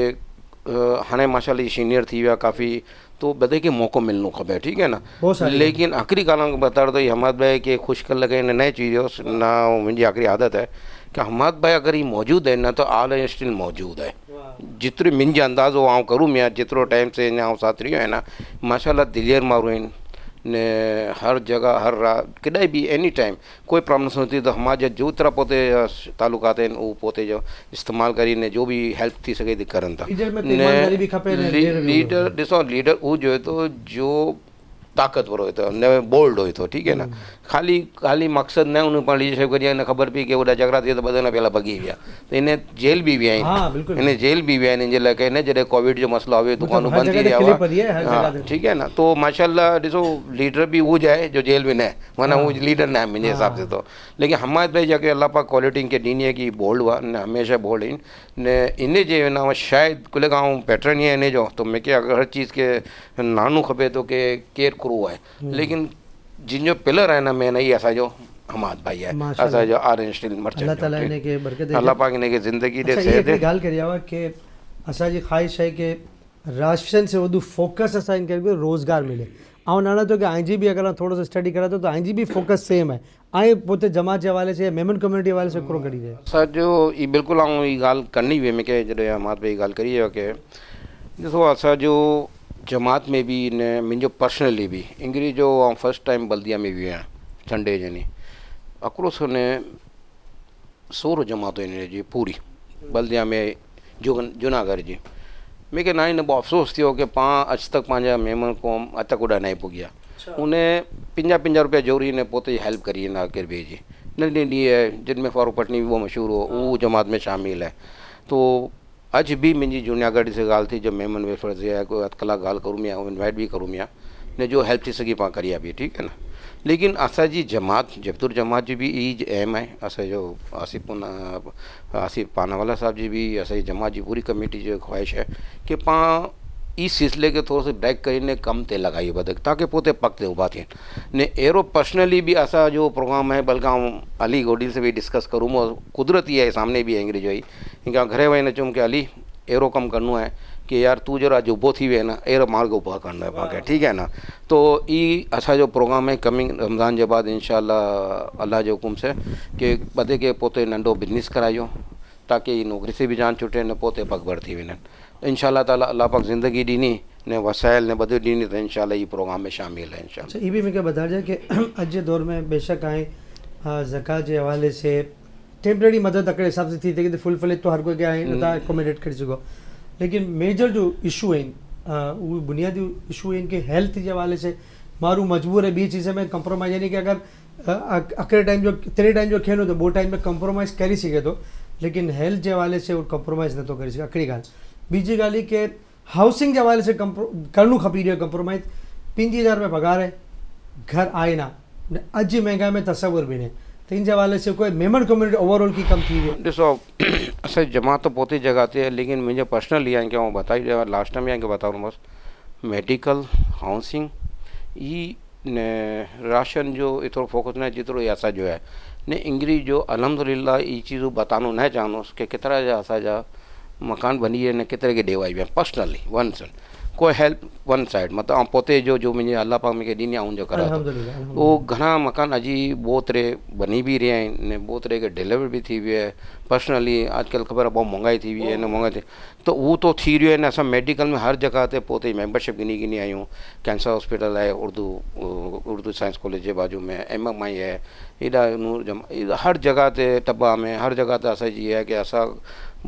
हाणे माशाल्लाह सीनियर थी विया काफ़ी, तो बदे के मौक़ो मिलनो खपे, ठीक है ना। लेकिन आखिरी ॻाल्हि बताड़ तो हमाद भाई के ख़ुशि कर लॻे न चीज़ ना, मुंहिंजी आख़िरी आदत है कि हमाद भाई अगर ही मौजूद है ना तो आल एंड स्टिल मौजूद है। जितरो मुंहिंजो अंदाज़ो आउं करूं या जितरो टाइम से अञा साथ रहियो आहे न, माशाल्लाह दिलियर माण्हू आहिनि, ने हर जगह हर कॾहिं बि एनी टाइम कोई प्रॉब्लम्स होती तो हमारे जो तरह पोते तालुकात आहिनि उहो पोते जो इस्तेमालु करीने जो भी हेल्प थी सघे थी करनि था लीडर में ईमानदारी भी खपे ने लीडर ॾिसो लीडर उहो जो तो जो ताक़तवर हुए तो न बोल्ड हुए तो ठीक है ना खाली खाली मकसद न उन पर लीडरशिप करी न ख़बर पई कि वॾा झगड़ा थी तो ॿ पहला भॻी विया तो इन जेल भी विया आहिनि इन जेल भी विया आहिनि इन जे लाइ इन जॾहिं कोविड जो मसलो हुए दुकानूं बंदि थी रहिया हुआ ठीक है ना तो माशाल्लाह ॾिसो लीडर भी उहो आहे जो जेल में न आहे माना उहो लीडर न आहे मुंहिंजे हिसाब से तो लेकिन हमायत भाई जाके अल्लाह पाक क्वालिटी इनके ॾिनी आहे कि बोल्ड हुआ न हमेशा बोल्ड आहिनि न इन जे न शायदि कुल खां पैटर्न ई आहे इन जो तो मूंखे अगरि हर चीज़ के नानो खपे तो के केरु क्रू आहे लेकिन जिन जो पिलर आहे न मेन ई असांजो हमाद भाई आहे असांजो ऑरेंज स्टील मर्चेंट अल्लाह ताला इनखे बरकत दे अल्लाह पाक इनखे ज़िंदगी ॾे अच्छा सेहत ये ॻाल्हि करी आहे कि असांजी ख़्वाहिश आहे कि राशन से वधू फोकस असां इनखे रोज़गार मिले ऐं नाना तो कि आईजी बि अगरि थोरो सो स्टडी करा तो आईजी बि फोकस सेम आहे ऐं पोइ जमात जे हवाले से मेमन कम्युनिटी हवाले से हिकिड़ो कढी रहे असांजो ई बिल्कुलु ऐं ई ॻाल्हि करणी हुई मूंखे जॾहिं हमाद भाई ॻाल्हि करी आहे कि ॾिसो असांजो जमात में भी न मुंहिंजो पर्सनली भी इंग्री जो ऐं फर्स्ट टाइम बल्दिया में वियो आहियां संडे जनी अकड़ो ने 16 जमात इन जी पूरी बल्दिया में जूनागढ़ जी मूंखे ना इन अफ़सोस थियो कि पाण अॼु तक पंहिंजा महिमान क़ौम अॼु तक ओॾा न पुॻिया उन 50 रुपया जोड़ी ने पोते हेल्प करी वेंदा केर ॿिए जी नंढी नंढी आहे जिनमें फारूक पटनी वो मशहूर हो उहो जमात में शामिल है तो अज भी मुंहिंजी जूनागढ़ से ॻाल्हि थी जो मेमन वेलफेयर से आहे कोई अधु कलाक ॻाल्हि करूं या इनवाइट भी करूं या ने जो हेल्प थी सघी पाण करी आहे ठीक है ना लेकिन असांजी जमात जबतुर जमात जी भी ई एम आहे असांजो आसिफ पानावाला साहब जी भी असांजी जमात जी पूरी कमेटी जो ख्वाहिश है कि पाण ई सिलसिले के थोरो सो ब्रेक करीने कम ते लॻाई वधीक ताकि पोइ पक ते ऊभा थियनि ने अहिड़ो पर्सनली भी असांजो प्रोग्राम है बल्कि आउं अली गोडिल से भी डिस्कस करूं कुदरती आहे सामने भी अंग्रेजो ई हिन घरे वही न चयुमि कि अली अहिड़ो कमु करिणो आहे कि यार तू जरा अॼु ऊभो थी वियो न अहिड़ो मार्ग ऊभा करिणो आहे पाण खे ठीक है ना तो ई असांजो प्रोग्राम है कमिंग रमज़ान जे बाद इंशाअल्लाह अल्लाह जे हुकुम से कि ॿधे खे पोते नंढो बिजनेस करायो ताकि ई नौकरी से भी जान छुटे न पोते पगभर थी वञनि इंशाअल्लाह ताला अल्लाह पाक ज़िंदगी ॾिनी ने वसाइल ने बधु ॾिनी तो इंशाअल्लाह ये प्रोग्राम में शामिल है इंशाअल्लाह अच्छा ये भी मूंखे ॿुधाइजो कि अॼु जे दौर में बेशक आहे ज़कात जे हवाले से टेम्परेरी मदद हिकिड़े हिसाब से थी सघे फुल फ्लेज तो हर कोई खे नथा एकोमोडेट करे सघो लेकिन मेजर जो इशू आहिनि उहे बुनियादी इशू आहिनि कि हेल्थ जे हवाले से माण्हू मजबूर है ॿी चीज़ में कंप्रोमाइज़ यानी कि अगरि अकेले टाइम जो तेरे टाइम जो खेनो तो 2 टाइम में कंप्रोमाइज़ करी सघे थो लेकिन हेल्थ जे हवाले से उहो कंप्रोमाइज़ नथो करे सघे हिकिड़ी ॻाल्हि ॿीजी ॻाल्हि ई कि हाउसिंग जे हवाले से करणो खपी रहियो कंप्रोमाइज़ 5000 रुपया पगार है घर आए ना अॼु महंगाई में तस्वुर भी न तो इन हवाले से कोई मेमन कम्युनिटी ओवरऑल की कम थी वियो ॾिसो असांजी जमात तो पोते जगह ते है लेकिन मुझे पर्सनली आहे कि आउं बताई लास्ट टाइम आहे कि बताऊं बस मेडिकल हाउसिंग ई ने राशन जो एतिरो फोकस न जेतिरो ई असांजो आहे ने इंग्लिश जो अल्हम्दुलिल्लाह ई चीज़ूं बतानो न चाहींदुसि कि केतिरा जा असांजा मकान बनी विया आहिनि केतिरे खे ॾेवाई विया पर्सनली वन साइड कोई हेल्प वन साइड मतलब ऐं पोते जो मुंहिंजे अल्लाह पाक मूंखे ॾिनी आहे उनजो करा उहो घणा मकान अॼु बोतरे बनी भी रहिया आहिनि ने बोतरे खे डिलीवर भी थी वियो आहे पर्सनली अॼुकल्ह ख़बर आहे बहुत महंगाई थी वई आहे न महंगाई थी तो उहो तो थी रहियो आहे न असां मेडिकल में हर जगह ते पोते मेंबरशिप गिनी आहियूं कैंसर हॉस्पिटल आहे उर्दू साइंस कॉलेज जे बाजू में MMI आहे हेॾा नूर हर जगह ते टब्बा में हर जगह ते असांजी आहे कि असां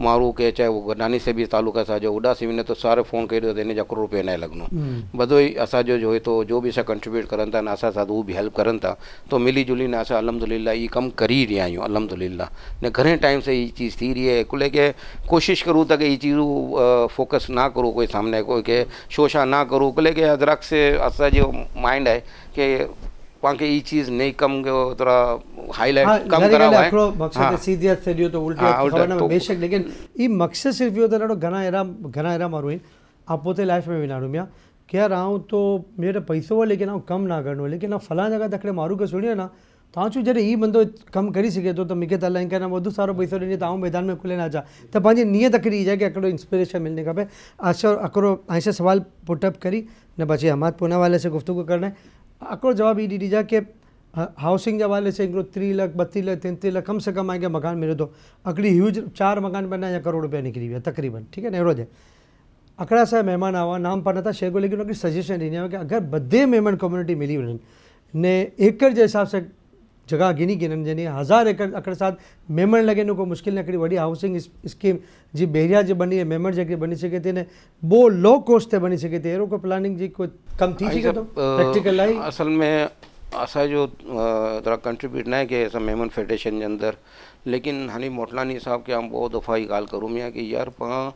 माण्हू के चाहे वो गडानी से भी ताल्लुक असांजो उदासी वञे तो सारे फ़ोन कई तो इन जा करोड़ रुपया न लॻणो बधो ई असांजो जो तो जो भी असां कंट्रीब्यूट करनि था न असां साथ उहो भी हेल्प करनि था तो मिली जुली न असां अल्हम्दुलिल्लाह ये कम करी रहिया आहियूं अल्हम्दुलिल्लाह ने घणे टाइम से ये चीज़ थी रही है कुल के कोशिश करूँ था कि ये चीज़ों फोकस ना करूँ कोई सामने कोई के शोशा ना करूँ कुल के अदरक से असांजो माइंड है कि पाण खे ई चीज़ नहीं कम थोड़ा हाईलाइट कम करा हुआ है मकसद सीधी से दियो तो उल्टी खबर ना बेशक लेकिन ई मकसद सिर्फ यो तो घणा अहिड़ा माण्हू आहिनि आप पोते लाइफ में विनाड़ू मिया कि यार आऊं तो मेरे पैसो हो लेकिन आऊं कम ना करनो लेकिन फलां जगह तकड़े मारू के सुनियो ना तव्हां चयो जॾहिं ही बंदो कमु करे सघे थो त मूंखे त अलाए कंहिं वधू सारो पैसो ॾिनी त आऊं मैदान में खुले न अचां त पंहिंजी नियत हिकिड़ी इहा कि हिकिड़ो इंस्पिरेशन मिलणी खपे हिकिड़ो ऐसे सवाल पुटअप करी न बची हमाद पूना वाले से गुफ्तगू करना है हिकिड़ो जवाबु ई ॾी ॾीजा कि हाउसिंग जे हवाले से हिकिड़ो 3 लाख 32 लाख 33 लाख कम से कम आहे कि मकान मिले थो हिकिड़ी ह्यूज 4 मकान बना या करोड़ रुपया निकिरी विया तक़रीबन ठीक है ना अहिड़ो जे अकड़ा सा मेहमान आवा नाम पढ़ना था शेर को, लेकिन उनकी सजेशन ॾिनी आहे कि अगरि बधे मेमन कम्युनिटी मिली वञनि ने एकड़ जे हिसाब से जगह गिनी गिननि यानी 1000 एकड़ अकड़ साथ मेमन लगे को मुश्किल न हिकिड़ी वॾी हाउसिंग स्कीम जी बेरिया जी बनी है मेमन जेकी बनी सके थी ने वो लो कॉस्ट ते बनी सके थी, अहिड़ो को प्लानिंग जी कोई कम थी सके थो प्रैक्टिकल आहे? असल में असांजो थोड़ा कंट्रीब्यूट न है कि असां मेमन फेडरेशन के अंदर, लेकिन हाणे मोटलानी साहब के हम बहुत दफ़ा ही ॻाल्हि करूँ मियाँ कि यार पाण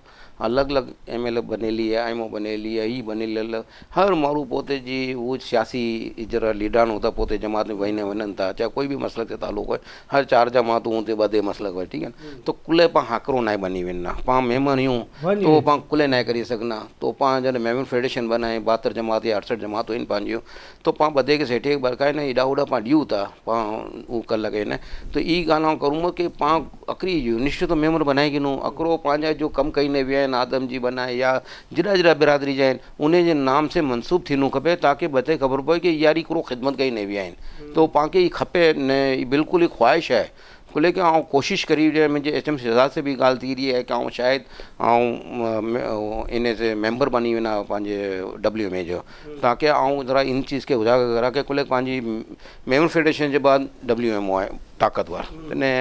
अलग अलग MLA बनेली है, IMO बनेली है, ही बनेल हर माण्हू पोते जी वो सियासी जरा लीडरान होता पोते जमात में वहीने वञनि था, चाहे कोई भी मसलक से ताल्लुक़ है, हर 4 जमातूं होते बदे मसलक है, ठीक है। तो कुले पाण हाकरो ना बनी वञना, पाण मेमन यूं तो पाण कुले ना करी सघना, तो पाण जॾहिं मेमन फेडरेशन बनाए 72 जमात या 68 जमातूं आहिनि पंहिंजियूं, तो पाण बदे खे सेठे बरकाए न एॾा ओॾा पाण ॾियूं था पाण उहो कर लॻे न। तो ई ॻाल्हि करूँ कि पाण अकड़ी यूनिट तो मेमन बनाए गिनूं, अकड़ो पंहिंजा जो कम कई ने विया आदम जी बनाए या जिड़ा जिड़ा बिरादरी जा आहिनि उन जे नाम से मनसूब थियणो खपे, ताकि बते ख़बर पए कि यार हिकिड़ो ख़िदमत कई न विया आहिनि। तो पाण खे खपे न, बिल्कुलु ही ख्वाहिश है खुले कि आउं कोशिश करी मुझे HM शहजाद से भी ॻाल्हि थी रही है कि आउं शायद आउं इन से मेंबर बनी वञा पंहिंजे WMA जो, ताकि आउं ज़रा इन चीज़ के उजागर करा कि खुले पंहिंजी मेमन फेडरेशन के बाद WMO है ताकतवर ने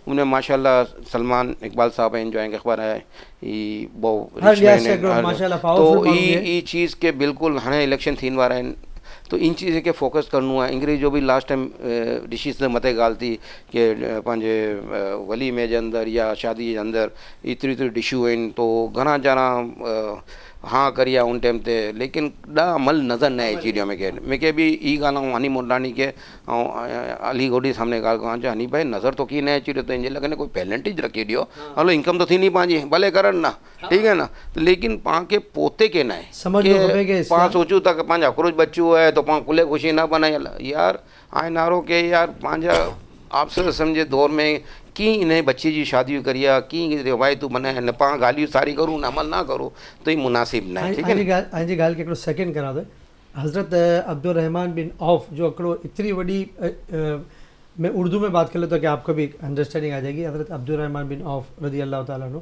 उन्हें माशाल्लाह सलमान इकबाल साहब हैं जो अखबार है तो ई चीज़ के बिल्कुल हाँ इलेक्शन थीन वारा आहिनि, तो इन चीज़ के फोकस करणो है। इंग्रेज जो भी लास्ट टाइम डिशीज़ ते मथे ॻाल्हि थी कि पंहिंजे वलीमे जे अंदर या शादी जे अंदर एतिरी डिशूं आहिनि, तो घणा ॼणा हाँ करिया उन टाइम ते, लेकिन ॾा अमल नज़र न अची रहियो मूंखे बि ई ॻाल्हि हनी मोटलानी के अली गोडी सामने ॻाल्हि कयां जो हनी भाई नज़र तो की न अची रहियो, तो इन लॻे कोई पेलेंटेज रखी ॾियो, हलो इनकम तो थी नहीं पंहिंजी भले करनि ना, ठीक है ना, लेकिन पाण खे पोते के न आहे पाण सोचूं था कि पंहिंजा अखरोज बच्चो है तो पाण खुले खुशी ना बनाए यार आए नारो के यार पंहिंजा आपसे समझे दौर में की इन बच्चे जी शादी करिया की रिवायतूं बनाए न पाण ॻाल्हियूं सारी करूँ न अमल ना करूँ तो ये मुनासिब न है, ठीक है। जी ॻाल्हि खे हिकिड़ो सेकेंड करा दो, हज़रत अब्दुल रहमान बिन औफ जो हिकिड़ो इतनी बड़ी मैं उर्दू में बात कर लेता हूँ कि आपको भी अंडरस्टैंडिंग आ जाएगी। हज़रत अब्दुल रहमान बिन औफ रज़ी अल्लाह ताला अन्हु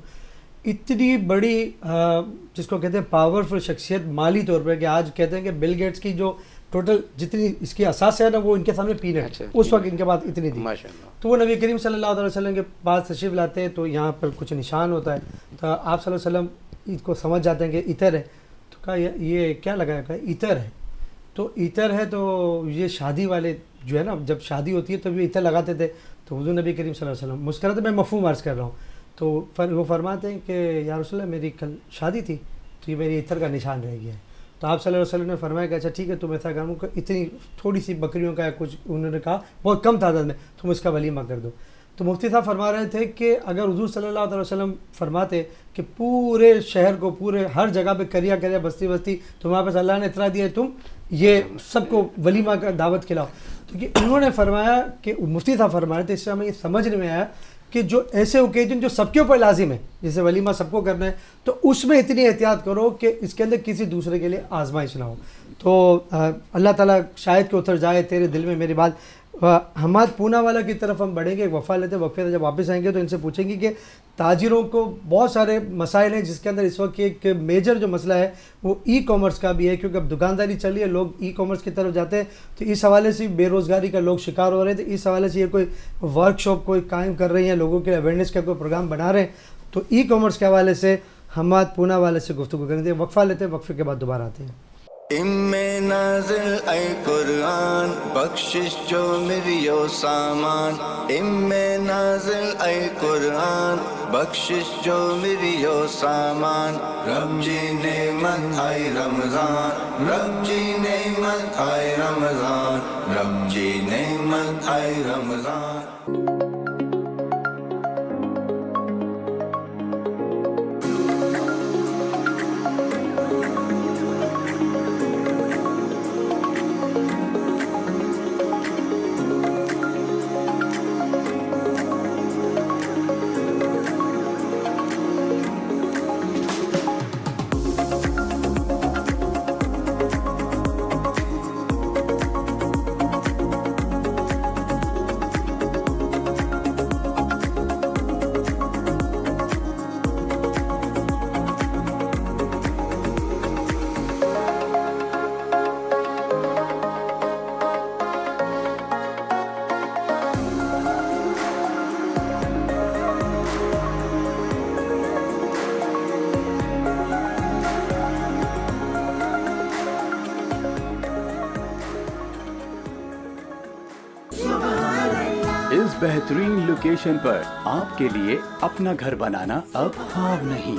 इतनी बड़ी जिसको कहते हैं पावरफुल शख्सियत माली तौर पर, कि आज कहते हैं कि बिल गेट्स की जो टोटल जितनी इसकी असास है ना वो इनके सामने पीनट, उस वक्त इनके पास इतनी थी। तो वो नबी करीम सल्लल्लाहु अलैहि वसल्लम के पास तशरीफ़ लाते हैं तो यहाँ पर कुछ निशान होता है, तो आप सल्लल्लाहु अलैहि वसल्लम इसको समझ जाते हैं कि इतर है, तो कहा ये क्या लगाया, कहा इतर है। तो इतर है तो ये शादी वाले जो है ना जब शादी होती है तो ये इतर लगाते थे, तो हुज़ूर नबी करीम सल्लल्लाहु अलैहि वसल्लम मुस्कुराते, मैं मफ़हूम अर्ज़ कर रहा हूँ, तो वो फरमाते हैं कि या रसूल अल्लाह मेरी कल शादी थी तो ये मेरी इतर का निशान रह गया है। तो आप सल्लल्लाहु अलैहि वसल्लम ने फरमाया कि अच्छा ठीक है तुम ऐसा करो, इतनी थोड़ी सी बकरियों का कुछ उन्होंने कहा बहुत कम तादाद में तुम इसका वलीमा कर दो। तो मुफ्ती साहब फरमा रहे थे कि अगर हुज़ूर सल्लल्लाहु अलैहि वसल्लम फरमाते कि पूरे शहर को पूरे हर जगह पे करिया करिया बस्ती बस्ती तुम्हारे पास अल्लाह ने इतना दिया तुम ये सबको वलीमा का दावत खिलाओ, तो कि उन्होंने फरमाया कि मुफ्ती साहब फरमा रहे थे, इससे हमें ये समझने में आया कि जो ऐसे ओकेजन जो सबके ऊपर लाजिम है जैसे वलीमा सबको करना है तो उसमें इतनी एहतियात करो कि इसके अंदर किसी दूसरे के लिए आजमाइश ना हो। तो अल्लाह ताला शायद के उतर जाए तेरे दिल में मेरी बात। हमाद पूना वाला की तरफ हम बढ़ेंगे, वफ़ा लेते वफ़े जब वापस आएंगे तो इनसे पूछेंगे कि ताजिरों को बहुत सारे मसाइल हैं जिसके अंदर इस वक्त एक मेजर जो मसला है वो ई-कॉमर्स का भी है, क्योंकि अब दुकानदारी चली है लोग ई-कॉमर्स की तरफ जाते हैं, तो इस हवाले से बेरोज़गारी का लोग शिकार हो रहे हैं। तो इस हवाले से ये कोई वर्कशॉप कोई कायम कर रही हैं, लोगों के अवेयरनेस का कोई प्रोग्राम बना रहे हैं, तो ई-कॉमर्स के हवाले से हमाद पूना वाले से गुफ्तगू करेंगे। वक्फ़ा लेते हैं, वक्फ़े के बाद दोबारा आते हैं। इम्मे नाज़िल ऐ कुरान बख्शिश जो मिरियो सामान, इम्मे नाज़िल ऐ कुरान बख्शिश जो मिरियो सामान, रब जी नेमत आई रमज़ान, रब जी नेमत आई रमज़ान, रब जी नेमत आई रमज़ान। बेहतरीन लोकेशन पर आपके लिए अपना घर बनाना अब ख्वाब नहीं,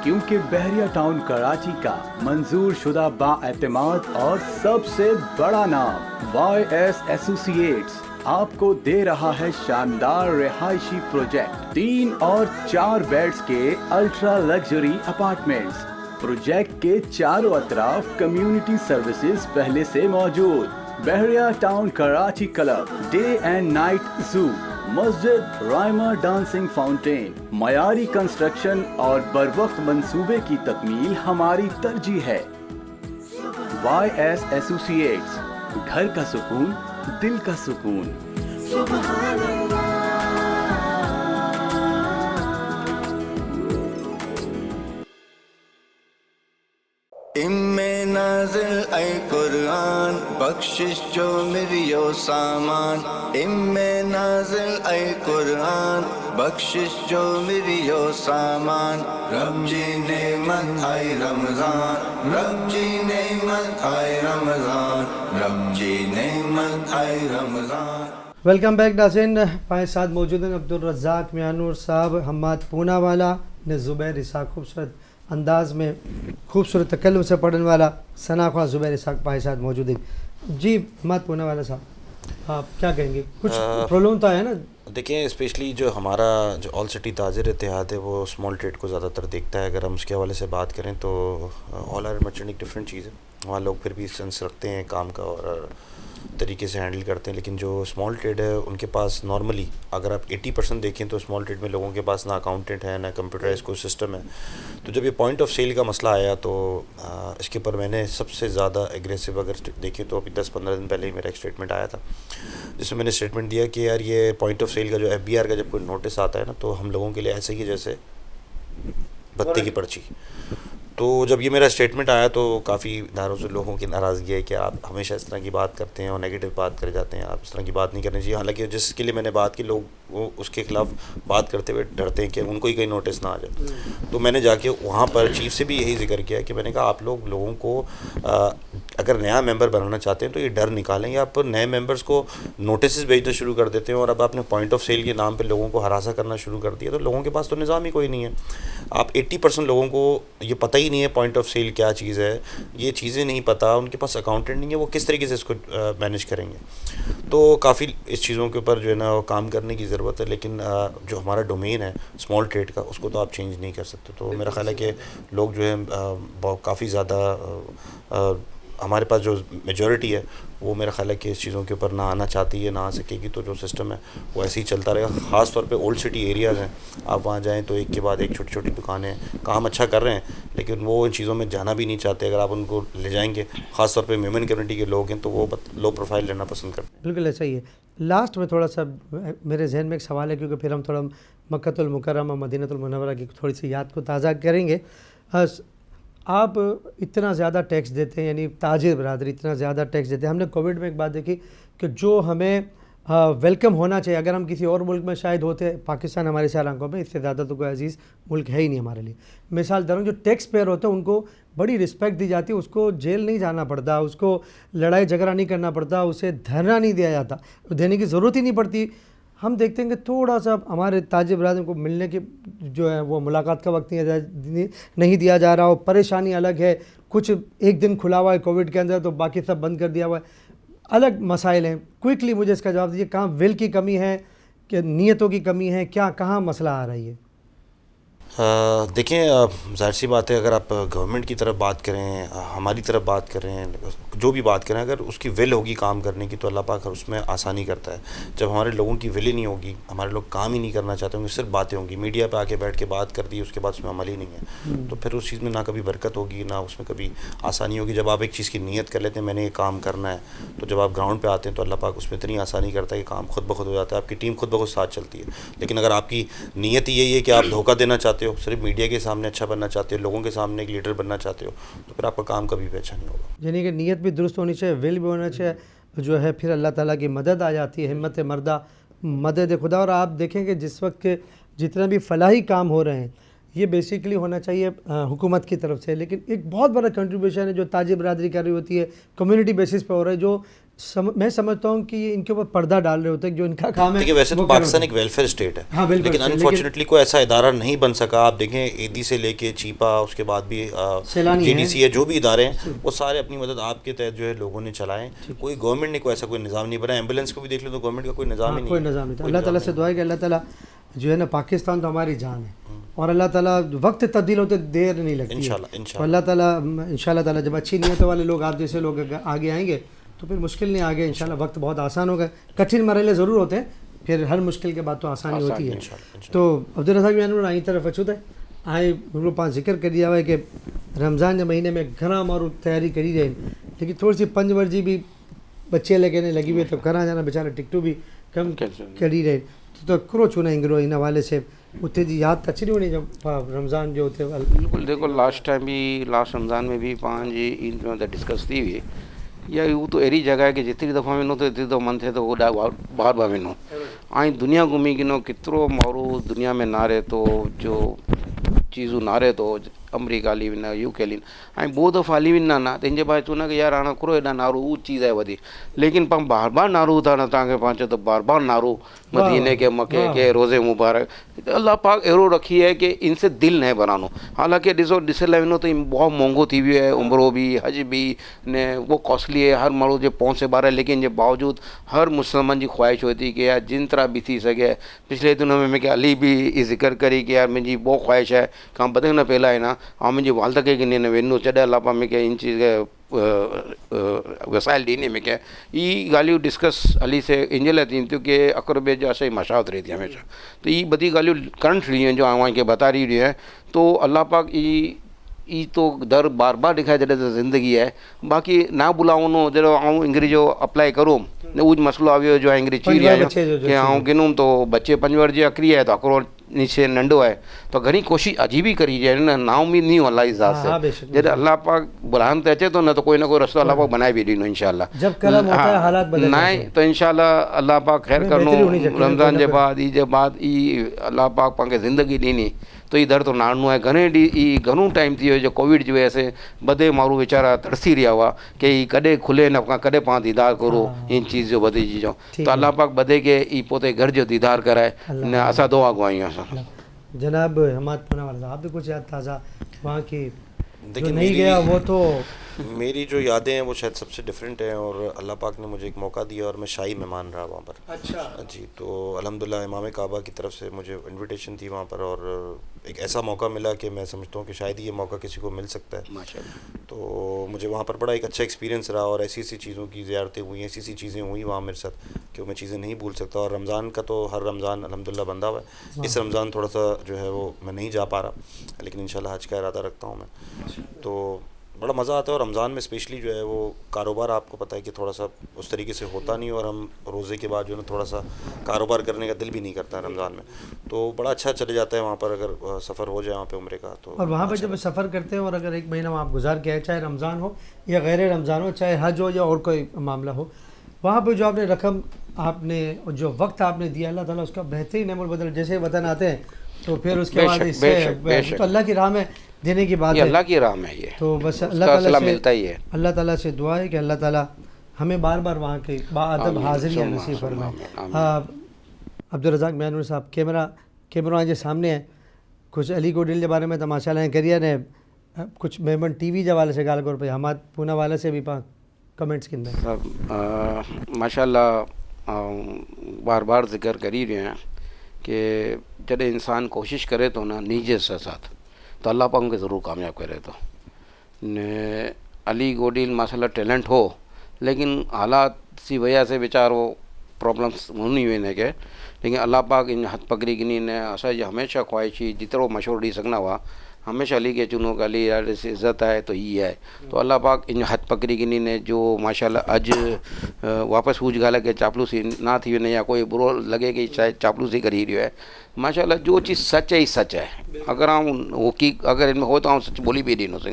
क्योंकि बहरिया टाउन कराची का मंजूर शुदा बाएतमाद और सबसे बड़ा नाम YS एसोसिएट्स आपको दे रहा है शानदार रिहायशी प्रोजेक्ट 3 और 4 बेड्स के अल्ट्रा लग्जरी अपार्टमेंट्स। प्रोजेक्ट के चारों अतराफ कम्युनिटी सर्विसेज पहले से मौजूद। Bahria town Karachi club, day and night zoo, मस्जिद, राइमा डांसिंग फाउंटेन, मयारी कंस्ट्रक्शन और बरवक्त मंसूबे की तकमील हमारी तरजीह है। YS एसोसिएट्स, घर का सुकून, दिल का सुकून। इम्मे नाज़िल ऐ कुरान बख्शिश जो मिरियो सामान। इम्मे नाज़िल ऐ कुरान बख्शिश जो मिरियो सामान। रब जी नेमत आए रमज़ान, रब जी नेमत आए रमज़ान, रब जी नेमत आए रमज़ान। वेलकम बैक नाज़रीन, हमारे साथ मौजूद हैं अब्दुल रज़ाक मियानूर साहब, हम्माद पूनावाला ने ज़ुबैर इसाक खूबसूरत अंदाज में खूबसूरत तकल्लुम से पढ़ने वाला सना ख्वां ज़ुबैर इसाक हमारे साथ मौजूद है। जी हम्माद पूनावाला साहब, आप क्या कहेंगे? कुछ प्रॉब्लम तो है ना? देखिए, स्पेशली जो हमारा जो ऑल सिटी ताजिर इत्तेहाद है वो स्मॉल ट्रेड को ज़्यादातर देखता है। अगर हम उसके हवाले से बात करें तो ऑल आयर मर्चेंट एक डिफरेंट चीज़ है, वहाँ लोग फिर भी सेंस रखते हैं काम का और तरीके से हैंडल करते हैं। लेकिन जो स्मॉल ट्रेड है उनके पास नॉर्मली अगर आप 80% देखें तो स्मॉल ट्रेड में लोगों के पास ना अकाउंटेंट है ना कंप्यूटराइज कोई सिस्टम है। तो जब ये पॉइंट ऑफ सेल का मसला आया तो इसके ऊपर मैंने सबसे ज़्यादा एग्रेसिव अगर देखें तो अभी 10-15 दिन पहले ही मेरा एक स्टेटमेंट आया था जिसमें मैंने स्टेटमेंट दिया कि यार ये पॉइंट ऑफ सेल का जो FBR का जब कोई नोटिस आता है ना तो हम लोगों के लिए ऐसे ही जैसे बत्ती की पर्ची। तो जब ये मेरा स्टेटमेंट आया तो काफ़ी इदारों से लोगों की नाराज़गी है कि आप हमेशा इस तरह की बात करते हैं और नेगेटिव बात कर जाते हैं, आप इस तरह की बात नहीं करनी चाहिए। हालांकि जिसके लिए मैंने बात की लोग वो उसके ख़िलाफ़ बात करते हुए डरते हैं कि उनको ही कहीं नोटिस ना आ जाए। तो मैंने जाके वहाँ पर चीफ से भी यही जिक्र किया कि मैंने कहा आप लोगों को अगर नया मेंबर बनाना चाहते हैं तो ये डर निकालें। आप नए मेंबर्स को नोटिस भेजना शुरू कर देते हैं और अब आपने पॉइंट ऑफ सेल के नाम पर लोगों को हरासा करना शुरू कर दिया। तो लोगों के पास तो निज़ाम ही कोई नहीं है। आप 80% लोगों को ये पता ही नहीं है पॉइंट ऑफ सेल क्या चीज़ है, ये चीज़ें नहीं पता, उनके पास अकाउंटेंट नहीं है, वो किस तरीके से इसको मैनेज करेंगे। तो काफ़ी इस चीज़ों के ऊपर जो है ना वो काम करने की ज़रूरत है। लेकिन जो हमारा डोमेन है स्मॉल ट्रेड का उसको तो आप चेंज नहीं कर सकते। तो मेरा ख्याल है कि लोग जो है काफ़ी ज़्यादा हमारे पास जो मेजॉरिटी है वो मेरा ख्याल है कि इस चीज़ों के ऊपर ना आना चाहती है, ना आ सकेगी। तो जो सिस्टम है वो ऐसे ही चलता रहेगा। ख़ास तौर पे ओल्ड सिटी एरियाज़ हैं, आप वहाँ जाएं तो एक के बाद एक छोटी छोटी दुकानें काम अच्छा कर रहे हैं लेकिन वो इन चीज़ों में जाना भी नहीं चाहते। अगर आप उनको ले जाएंगे, ख़ास तौर पे वुमेन कम्युनिटी के लोग हैं, तो वो लो प्रोफाइल लेना पसंद करते हैं। बिल्कुल ऐसा ही है। लास्ट में थोड़ा सा मेरे जहन में एक सवाल है, क्योंकि फिर हम थोड़ा मक्कतुल मुकर्रमा मदीनतुल मुनव्वरा की थोड़ी सी याद को ताज़ा करेंगे। आप इतना ज़्यादा टैक्स देते हैं, यानी ताजिर बरादरी इतना ज़्यादा टैक्स देते हैं। हमने कोविड में एक बात देखी कि जो हमें वेलकम होना चाहिए, अगर हम किसी और मुल्क में शायद होते, पाकिस्तान हमारे सार आंखों में इससे ज़्यादा तो कोई अजीज़ मुल्क है ही नहीं हमारे लिए। मिसाल दरूँ, जो टैक्स पेयर होते हैं उनको बड़ी रिस्पेक्ट दी जाती है, उसको जेल नहीं जाना पड़ता, उसको लड़ाई झगड़ा नहीं करना पड़ता, उसे धरना नहीं दिया जाता, देने की ज़रूरत ही नहीं पड़ती। हम देखते हैं कि थोड़ा सा हमारे ताजिर बरादरी को मिलने की जो है वो मुलाकात का वक्त नहीं दिया जा रहा, और परेशानी अलग है। कुछ एक दिन खुला हुआ है कोविड के अंदर तो बाकी सब बंद कर दिया हुआ है, अलग मसाइल हैं। क्विकली मुझे इसका जवाब दीजिए, कहाँ विल की कमी है कि नीयतों की कमी है, क्या कहाँ मसला आ रही है? देखें, जाहिर सी बात है, अगर आप गवर्नमेंट की तरफ बात करें, हमारी तरफ बात करें, जो भी बात करें, अगर उसकी विल होगी काम करने की तो अल्लाह पाक उसमें आसानी करता है। जब हमारे लोगों की विल ही नहीं होगी, हमारे लोग काम ही नहीं करना चाहते होंगे, सिर्फ बातें होंगी, मीडिया पे आके बैठ के बात कर दी, उसके बाद उसमें अमल ही नहीं है, तो फिर उस चीज़ में ना कभी बरकत होगी ना उसमें कभी आसानी होगी। जब आप एक चीज़ की नीयत कर लेते हैं मैंने ये काम करना है, तो जब आप ग्राउंड पर आते हैं तो अल्लाह पाक उसमें इतनी आसानी करता है कि काम खुद ब खुद हो जाता है, आपकी टीम खुद ब खुद साथ चलती है। लेकिन अगर आपकी नीयत ही यही है कि आप धोखा देना चाहते हो, सिर्फ मीडिया के सामने अच्छा बनना चाहते हो, लोगों के सामने एक लीडर बनना चाहते हो, तो फिर आपका काम कभी भी अच्छा नहीं होगा। यानी कि नीयत भी दुरुस्त होनी चाहिए, विल भी होना चाहिए, जो है फिर अल्लाह ताला की मदद आ जाती है, हिम्मत मर्दा मदद खुदा। और आप देखें कि जिस वक्त के जितने भी फलाही काम हो रहे हैं ये बेसिकली होना चाहिए हुकूमत की तरफ से, लेकिन एक बहुत बड़ा कंट्रीब्यूशन है जो ताजिर बरादरी कर रही होती है, कम्युनिटी बेसिस पे हो रहा है, जो मैं समझता हूँ कि ये इनके ऊपर पर्दा डाल रहे होते हैं, जो इनका काम है। देखिए वैसे तो वो कर रहे पाकिस्तान होते एक वेलफेयर स्टेट है, हाँ, बिल्कुल, लेकिन अनफॉर्चुनेटली कोई ऐसा इदारा नहीं बन सका। आप देखें ईदी से लेके चीपा, उसके बाद भी सैलानी हैं। जीडीसी है, जो भी इदारे हैं वो सारे अपनी मदद आपके तहत जो है लोगों ने चलाएं। कोई गवर्नमेंट ने कोई ऐसा कोई निज़ाम नहीं बनाया। एम्बुलेंस को भी देख लो तो गवर्नमेंट का कोई निज़ाम ही नहीं कोई है। निज़ाम नहीं था। अल्लाह ताला से दुआ है कि अल्लाह ताला जो है ना, पाकिस्तान तो हमारी जान है और अल्लाह ताला वक्त तब्दील होते देर नहीं लगती है। इंशाल्लाह तो अल्लाह ताला इंशाल्लाह ताला जब अच्छी नीयत वाले लोग, आप जैसे लोग आगे आएंगे तो फिर मुश्किल नहीं आगे इंशाल्लाह वक्त बहुत आसान होगा। कठिन मरहले ज़रूर होते हैं, फिर हर मुश्किल के बाद तो आसानी होती है। तो अब्दुल रज़ाक मैनू आई तरफ़ अचूं त आए हिकिड़ो पाण ज़िक्र करी आहे कि रमज़ान जे महीने में घणा माण्हू तयारी करी रहिया आहिनि, लेकिन थोड़ी सी पंज वर्जी भी बच्चे लगे लगी हुई, तो घणा ॼणा बेचारा टिकटूं भी कम करी रहे। तो हिकिड़ो छो न हिकिड़ो इन हवाले से उते जी यादि त अची थी वञे जब रमज़ान जो उते बिल्कुलु देखो लास्ट टाइम भी लास्ट रमज़ान में भी पंहिंजी ईद में त डिस्कस थी हुई। या हू तो अहिड़ी जॻह आहे कि जेतिरी दफ़ा वञो त एतिरी दफ़ा मन थिए थो होॾा बार बार वञो। ऐं दुनिया घुमी गिनो केतिरो माण्हू दुनिया में नारे थो, जो चीज़ूं नारे थो, अमरीका हली वञा, यूके हली ऐं ॿियो दफ़ा हली वञा न तंहिंजे बाद चवंदा की यार हाणे हिकिड़ो हेॾा नारो उहा चीज़ आहे वधी, लेकिन पाण बार बार नारो था न तव्हांखे पाण चओ त बार बार नारो मदीने के मके के रोज़े मुबारक। अल्लाह पाक अहिड़ो रखी है कि इनसे दिल न बनानो। हालांकि ॾिसो ॾिसे लाइ वञो त बहुत महंगो थी वियो है, उम्रो भी हज भी ने वो कॉस्टली है, हर माण्हू जे पहुंच से ॿार है, लेकिन जे बावजूद हर मुसलमान जी ख्वाहिश होती है कि यार जिन तरह भी थी सके। पिछले दिनों में मैं अली भी ज़िक्र करी कि यार मुंहिंजी बहुत ख्वाहिश है खां बदे न पहला है ना ऐं मुंहिंजी वालद खे गिने न वेनो चॾे अलाह पाक मूंखे इन चीज़ खे वसाइल ॾींदे मूंखे ई ॻाल्हियूं डिस्कस हली से इन लाइ थी थियूं कि अकर ॿिए जो असांजी मशावत रहे थी हमेशा। तो ये बड़ी ॻाल्हियूं करंट रही हैं जो आवाज़ के बता रही है। तो अल्लाह पाक ई तो दर बार बार दिखाए जॾहिं त ज़िंदगी है। बाक़ी ना बुलावनो जॾहिं आऊं अंग्रेजो अप्लाई करूं न उहो मसलो आयो जो अंग्रेज चीज आयो कि आऊं गिनूम तो बच्चे पंजवर जी अकरी है तो अकरो नीचे नंढो है तो घणी कोशिश अजीब ही करी जाए ना नाउमीद नहीं हो अल्लाह जी ज़ात से। जॾहिं अल्लाह पाक बुलान ते अचे तो न तो कोई ना कोई रस्तो अल्लाह पाक बनाए भी ॾींदो इंशाल्लाह। जब कलम होता है हालात बदल जाते हैं तो इंशाल्लाह अल्लाह पाक खैर करनो रमज़ान जे बाद ई जे बाद ई अल्लाह पाक पाण खे ज़िंदगी ॾिनी तो ई दर तो नाड़नो है। घणे ॾींहुं घणो टाइम थी वियो जो कोविड जी वजह से बधे माण्हू वीचारा तरसी रहिया हुआ कि ई कॾहिं खुले न कॾहिं पाण दीदार करो इन चीज़ जो बधे जी जो। तो अल्लाह पाक बधे के ई पोते घर जो दीदार कराए न असां दुआ घुरायूं असां। जनाब हमाद पूना वाला साहब भी कुछ याद ताज़ा वहाँ की जो नहीं गया वो तो मेरी जो यादें हैं वो शायद सबसे डिफरेंट हैं और अल्लाह पाक ने मुझे एक मौका दिया और मैं शाही मेहमान रहा वहाँ पर। अच्छा जी, तो अल्हम्दुलिल्लाह इमाम काबा की तरफ से मुझे इनविटेशन थी वहाँ पर और एक ऐसा मौका मिला कि मैं समझता हूँ कि शायद ये मौका किसी को मिल सकता है माशाअल्लाह। तो मुझे वहाँ पर बड़ा एक अच्छा एक्सपीरियंस रहा और ऐसी ऐसी चीज़ों की ज़ियारतें हुई, ऐसी ऐसी चीज़ें हुई वहाँ मेरे साथ कि मैं चीज़ें नहीं भूल सकता। और रमज़ान का तो हर रमज़ान अल्हम्दुलिल्लाह बंदा हुआ है। इस रमज़ान थोड़ा सा जो है वो मैं नहीं जा पा रहा, लेकिन इंशाल्लाह हज का इरादा रखता हूँ मैं। तो बड़ा मज़ा आता है और रमज़ान में स्पेशली जो है वो कारोबार आपको पता है कि थोड़ा सा उस तरीके से होता नहीं और हम रोज़े के बाद जो है ना थोड़ा सा कारोबार करने का दिल भी नहीं करता है रमज़ान में। तो बड़ा अच्छा चले जाता है वहाँ पर अगर सफ़र हो जाए वहाँ पे उम्रे का। तो और वहाँ पर जब सफ़र करते हैं और अगर एक महीना वहाँ गुजार के आए, चाहे रमज़ान हो या गैर रमज़ान हो, चाहे हज हो या और कोई मामला हो, वहाँ पर जो आपने रकम आपने जो वक्त आपने दिया अल्लाह ताला उसका बेहतरीन अमल बदल। जैसे वतन आते हैं तो फिर उसके बाद इससे तो अल्लाह की राह में देने की बात है, अल्लाह की राह में ये तो बस अल्लाह ताला से मिलता ही है। अल्लाह ताला से दुआ है कि अल्लाह ताला हमें बार बार वहाँ के बाअदब हाज़िरी नसीब फरमाए। अब्दुल रज़ाक मैनूर साहब कैमरा जे सामने है। कुछ अली गोडिल के बारे में तो माशाल्लाह करियर ने कुछ मेमन टीवी के हवाले से ॻाल्हि करो पे हमाद पूना वाले से भी पा कमेंट्स किंदा माशाल्लाह बार बार जिक्र करी रहे हैं कि जब इंसान कोशिश करे तो ना नीजे से साथ तो अल्लाह पाक के ज़रूर कामयाब करे तो ने अली गोडिल माशाल्लाह टैलेंट हो, लेकिन हालात सी वजह से बेचारो प्रॉब्लम्स होनी हुई ने के, लेकिन अल्लाह पाक इन हथ पकड़ी गिनी ने असांजी हमेशा ख्वाहिशी जितरो मशहूर ॾेई सघंदा हुआ हमेशा अली के चुनो कि अली यार इज़्ज़त है तो ही है। तो अल्लाह पाक इन हथ पकड़ी गिनी ने जो माशाल्लाह अज वापस हूज ॻाल्हि के चापलूसी ना थी वञे या कोई बुरो लगे कि शायद चापलूसी करी रहियो है। माशाल्लाह जो चीज़ सच है ही सच है। अगर अगर इनमें हो तो आऊँ सच बोली भी ॾींदुसि,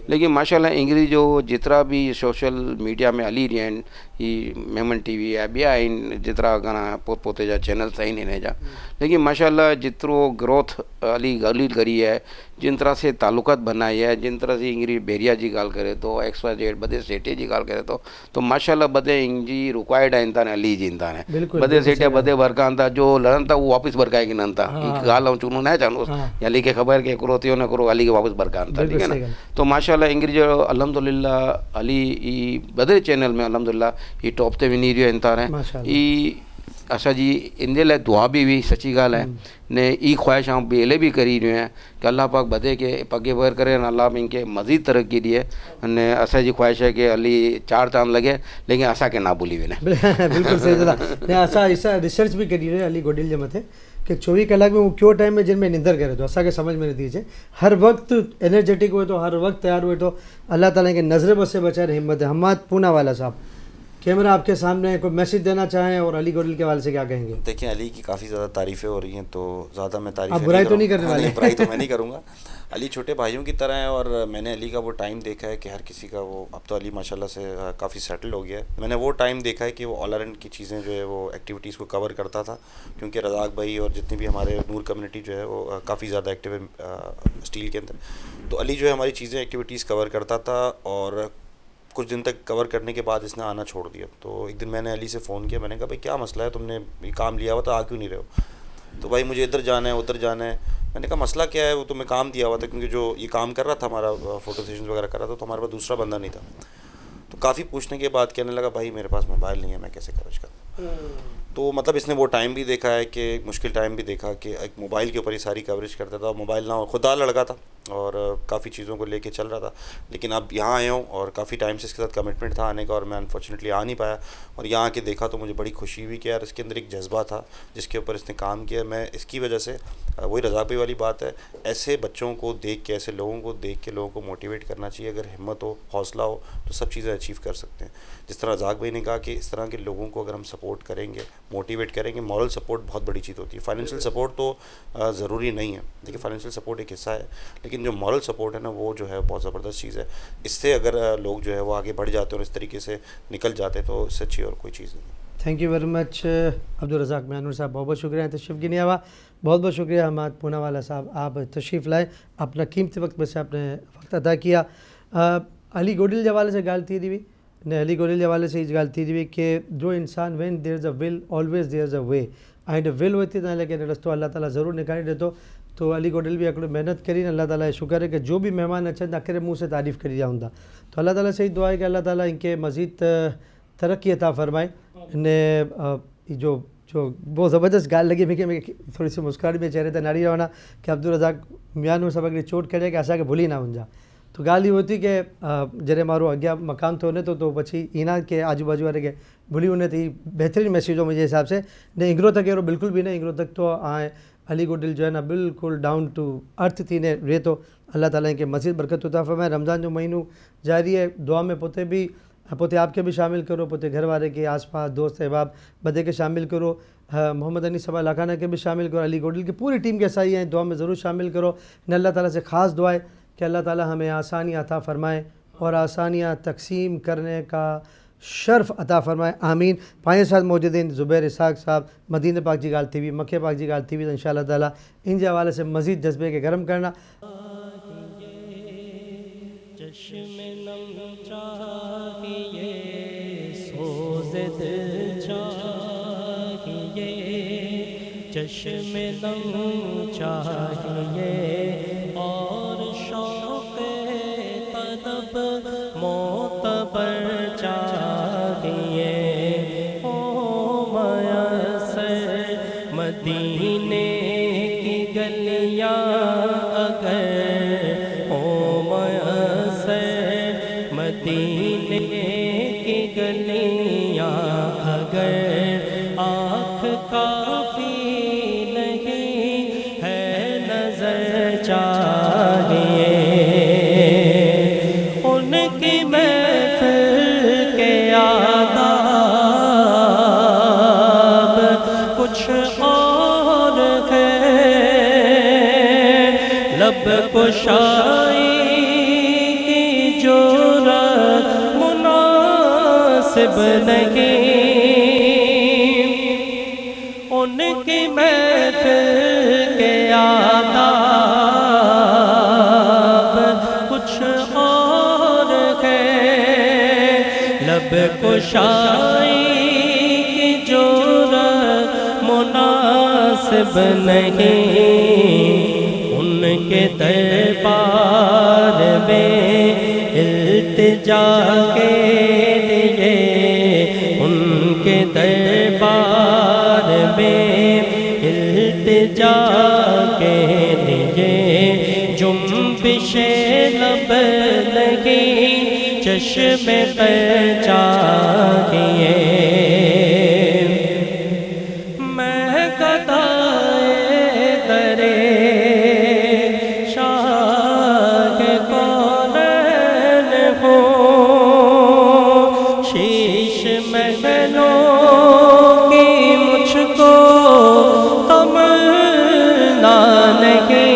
लेकिन माशाल्लाह इंग्लिश जो जितरा भी सोशल मीडिया में हली रहिया आहिनि मेमन टीवी आहे, ॿिया आहिनि जेतिरा घणा पोत पोते जा चैनल्स आहिनि हिन जा, लेकिन माशाल्लाह जितरो ग्रोथ अली करी है, जिन तरह से ताल्लुकात बनाई है, जिन तरह से इंग्री बेरिया जी ॻाल्हि करे थो, XYZ बदे सेठे जी ॻाल्हि करे तो माशाल्लाह बदे इंजी रिक्वायर्ड आहिनि था अली जिन था बदे सेठे बदे बरकान था, जो लड़नि था वो वापस बरकाए गिननि था। हिकु ॻाल्हि ऐं चूनो न चवंदुसि, अली खे ख़बर कि हिकिड़ो थियो न करो अली खे वापसि बरकान था, ठीकु है ना। तो माशाल्लाह इंग्री जो अल्हम्दुलिल्लाह अली ई बदे चैनल में अल्हम्दुलिल्लाह ही टॉप ते वञी रहियो आहिनि था। ई असांजी इन लाइ दुआ बि हुई, सची ॻाल्हि आहे ने ई ख़्वाहिश आउं ॿिए बि करी रहियो आहियां कि अल्लाह पाक बदे के पगे बर करे, अल्लाह इनके मज़ीद तरक्की ॾिए। अने असांजी ख़्वाहिश है कि अली 4 चांद लॻे, लेकिन असांखे ना भुली वञे। बिल्कुलु सही दादा। ने असां रिसर्च बि करी रहिया अली गोडिल जे मथे कि 24 कलाक में वो क्यों टाइम में जिन में निंदर करे तो असांखे समझ में नथी अचे, हर वक्त एनर्जेटिक हुए तो, हर वक्त तैयार हुए तो, अल्लाह ताला के नज़र बस से बचाए हिम्मत है। हम्मद पूनावाला साहब, कैमरा आपके सामने, कोई मैसेज देना चाहें और अली गोडिल के हवाले से क्या कहेंगे? देखिए अली की काफ़ी ज़्यादा तारीफ़ें हो रही हैं, तो ज़्यादा मैं तारीफ़ बुराई तो नहीं करने वाले? बुराई तो मैं नहीं करूँगा। अली छोटे भाइयों की तरह है, और मैंने अली का वो टाइम देखा है कि हर किसी का वो, अब तो अली माशाल्लाह से काफ़ी सेटल हो गया है। मैंने वो टाइम देखा है कि वो ऑल अराउंड की चीज़ें जो है वो एक्टिविटीज़ को कवर करता था, क्योंकि रज़ाक भाई और जितनी भी हमारे नूर कम्युनिटी जो है वो काफ़ी ज़्यादा एक्टिव है स्टील के अंदर। तो अली जो है हमारी चीज़ें एक्टिविटीज़ कवर करता था, और कुछ दिन तक कवर करने के बाद इसने आना छोड़ दिया। तो एक दिन मैंने अली से फ़ोन किया, मैंने कहा भाई क्या मसला है, तुमने ये काम लिया हुआ था, आ क्यों नहीं रहे हो? तो भाई मुझे इधर जाना है, उधर जाना है। मैंने कहा मसला क्या है? वो तुम्हें काम दिया हुआ था, क्योंकि जो ये काम कर रहा था हमारा फ़ोटो सेशन वगैरह कर रहा था, तो हमारे पास दूसरा बंदा नहीं था। तो काफ़ी पूछने के बाद कहने लगा भाई मेरे पास मोबाइल नहीं है, मैं कैसे कवरेज करूँ? तो मतलब इसने वो टाइम भी देखा है कि मुश्किल टाइम भी देखा कि एक मोबाइल के ऊपर ही सारी कवरेज करता था। मोबाइल ना हो, खुदा लड़का था और काफ़ी चीज़ों को लेके चल रहा था, लेकिन अब यहाँ आया हूँ और काफ़ी टाइम से इसके साथ कमिटमेंट था आने का, और मैं अनफॉर्चुनेटली आ नहीं पाया। और यहाँ आके देखा तो मुझे बड़ी खुशी हुई कि यार इसके अंदर एक जज्बा था जिसके ऊपर इसने काम किया। मैं इसकी वजह से, वही रज़ाक भाई वाली बात है, ऐसे बच्चों को देख के, ऐसे लोगों को देख के लोगों को मोटिवेट करना चाहिए। अगर हिम्मत हो, हौसला हो, तो सब चीज़ें अचीव कर सकते हैं। जिस तरह रज़ाक भाई ने कहा कि इस तरह के लोगों को अगर हम सपोर्ट करेंगे, मोटिवेट करेंगे, मॉरल सपोर्ट बहुत बड़ी चीज़ होती है। फाइनेंशियल सपोर्ट तो ज़रूरी नहीं है, देखिए फाइनेंशियल सपोर्ट एक हिस्सा है, लेकिन जो मॉरल सपोर्ट है ना, वो जो है बहुत ज़बरदस्त चीज़ है। इससे अगर लोग जो है वो आगे बढ़ जाते हैं और इस तरीके से निकल जाते हैं, तो इससे अच्छी और कोई चीज़ नहीं। Thank you very much Abdul Razzaq Mianoor साहब, बहुत बहुत शुक्रिया तशरीफ़ गिनी आवा। बहुत बहुत शुक्रिया हमाद पूनावाला साहब, आप तशरीफ़ लाए, अपना कीमती वक्त में से आपने वक्त अदा किया। अली गोडिल के हवाले से ॻाल्हि थी हुई ने, अली गोडिल के हवाले से ॻाल्हि थी हुई कि जो इंसान when there is a will always there is a way, and will होती तो लेकिन रस्तो अल्लाह ताला ज़रूर निकाले देतो। तो अली गोडिल भी हिकिड़ो महिनत करी, अल्लाह ताला जो शुक्र है कि जो भी मेहमान अचनि था आख़िर मुँह से तारीफ़ करी रहा हूंदा। तो अल्लाह ताला से ही दुआ है कि अल्लाह ताला इनके मज़ीद तरक्की अता फरमाए। ने जो बहुत ज़बरदस्त ॻाल्हि लगी मूंखे, थोड़ी सी मुस्कुराहट में चेहरे ते नाड़ी रहना कि अब्दुल रज़ाक मियानूर साहब हिकिड़ी चोट करे कि असांखे भुली ना वञा। तो ॻाल्हि इहो थी कि जॾहिं माण्हू अॻियां मकाम थो वञे थो, तो पछी ईना के आजू बाजू वारे खे भुली वञे थी। बेहतरीन मैसेज हो मुंहिंजे हिसाब से। ने इंगरो तक अहिड़ो बिल्कुल भी न, इंगरो तक तो ऐं अली गोडिल जो है ना बिल्कुल डाउन टू अर्थ थी ने रहे तो। अल्लाह ताला इनके मज़ीद बरकत अता फरमाए। रमज़ान जो महीनो जारी है, दुआ में पोते भी, पोते आपके भी शामिल करो, पोते घर वाले के आस पास दोस्त अहबाब बदे के शामिल करो, मोहम्मद अनी सभा लाखाना के भी शामिल करो, अली गोडिल की पूरी टीम के सही हैं, दुआ में ज़रूर शामिल करो। इन अल्लाह ताला से ख़ास दुआ है कि अल्लाह ताला हमें आसानियाँ अता फ़रमाए और आसानियाँ तकसीम करने का शर्फ़ अता फ़रमाए, आमीन। पंहिंजे साथ मौजूदीन ज़ुबैर इसहाक़ साहब, मदीने पाक जी ॻाल्हि थी हुई, मक्के पाक जी ॻाल्हि थी हुई, तो इंशाअल्लाह ताला इन जे हवाले से मज़ीद जज्बे के गर्म करना। चश्मे नम चाहिए और शौक़ तलब मोतबर चाहिए, ओ मयसर मदीने की गलियां अगर, ओ मयसर मदीने की गलियां अगर, आँख काफ़ी चाहिए, उनकी महफिल के आदाब कुछ और है, लब कुशाई की जुर्रत मुनासिब मुनासिब नहीं, उनकी महफिल के आदाब कुछ और है। लब कुशाई की जुर्रत मुनासिब नहीं, उनके दरबार में इल्तिजा के लिए, उनके दरबार में इल्तिजा के लिए जुम्बिशे लब नहीं, चश्मे पर चाहिए। मैं गदाए दरे शाह कौनैन हूँ, शीश महलों की मुझको तमन्ना नहीं।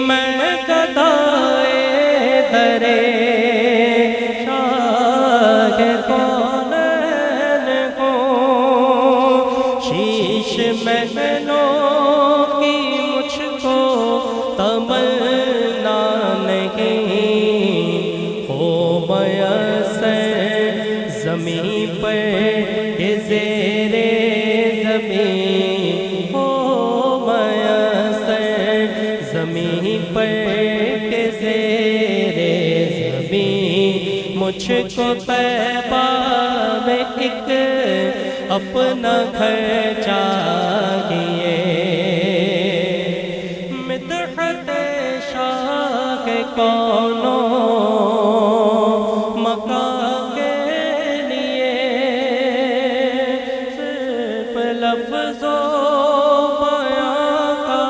मैं गदाए दरे शाह कौनैन हूँ, शीश महलों की मुझको तमन्ना नहीं। हो मयस्सर ज़मीं पर ये ज़ेरे ज़मीं, हो मयस्सर ज़मीं पर ये ज़ेरे ज़मीं, मुझको तैबा में एक अपना घर चाहिए। मिदहत शाह कौनो मका के लिए, सिर्फ लफ्ज़ों बयां का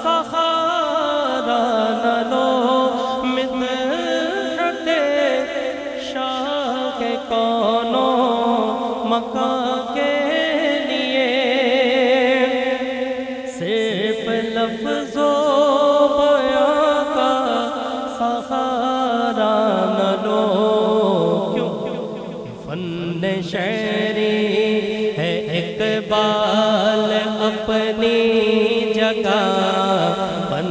सहारा न लो। मिदहत शाह कौनो मका के लिए, सिर्फ लफ्ज़ों बयां का सहारा न लो। क्यों? फन शायरी है इकबाल अपनी जगह, फन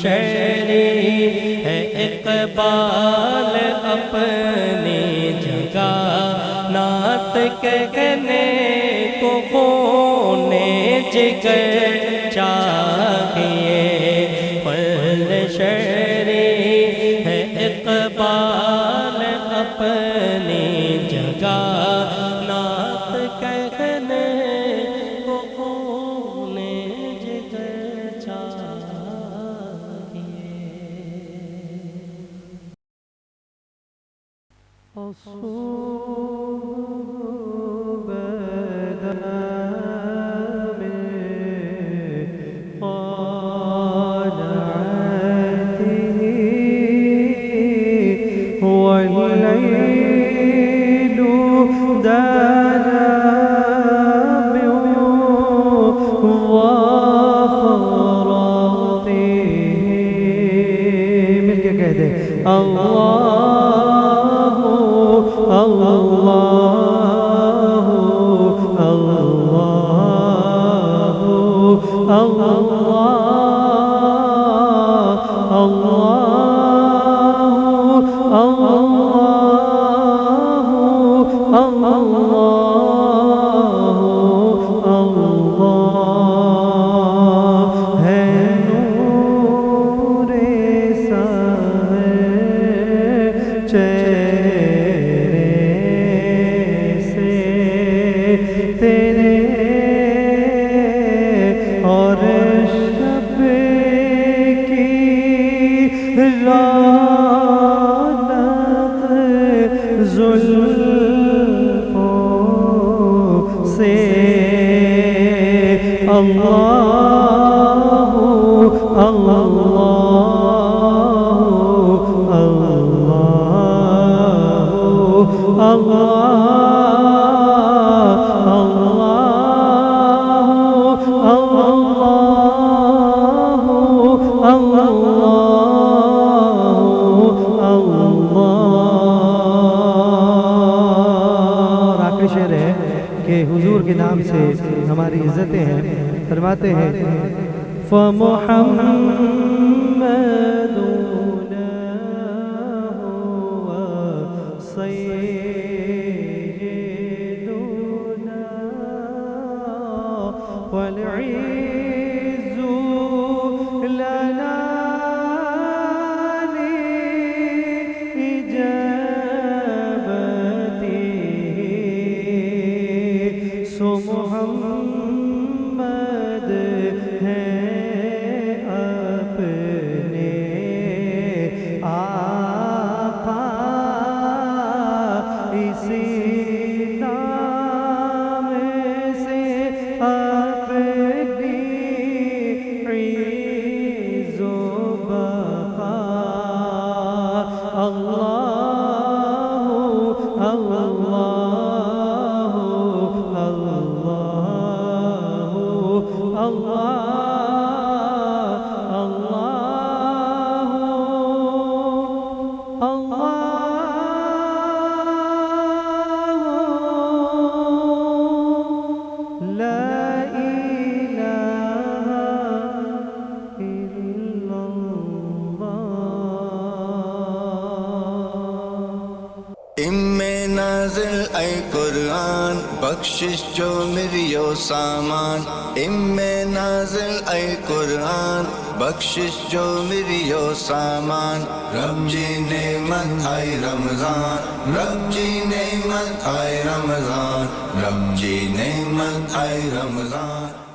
शायरी है इकबाल अपनी जगह। नात कहने को खूने जिगर चाहिए। फन शायरी है इकबाल अपनी जगह, नात कहने को खूने जिगर चाहिए। मिलके कह दे अल्लाहु अल्लाहु अल्लाहु अल्लाहु अल्लाहु है नूरे चेहरे से तेरे और शब की रौनक जुल्फों से। अल्लाहु अल्लाहु फरमाते हैं फमुहम्मदुना हुवा सय्यिदुना वल इज़्ज़ु लना सो मोहम्मद हैं अपने आका इसी नाम से अपनी इज़्ज़ो बक़ा इम्मे नाज़िल ऐ कुरान बख्शिश जो मिरियो सामान इम्मे नाज़िल ऐ कुरान बख्शिश जो मिरियो सामान रब जी नेमत आए रमज़ान रब जी नेमत आए रमज़ान रब जी नेमत आए रमज़ान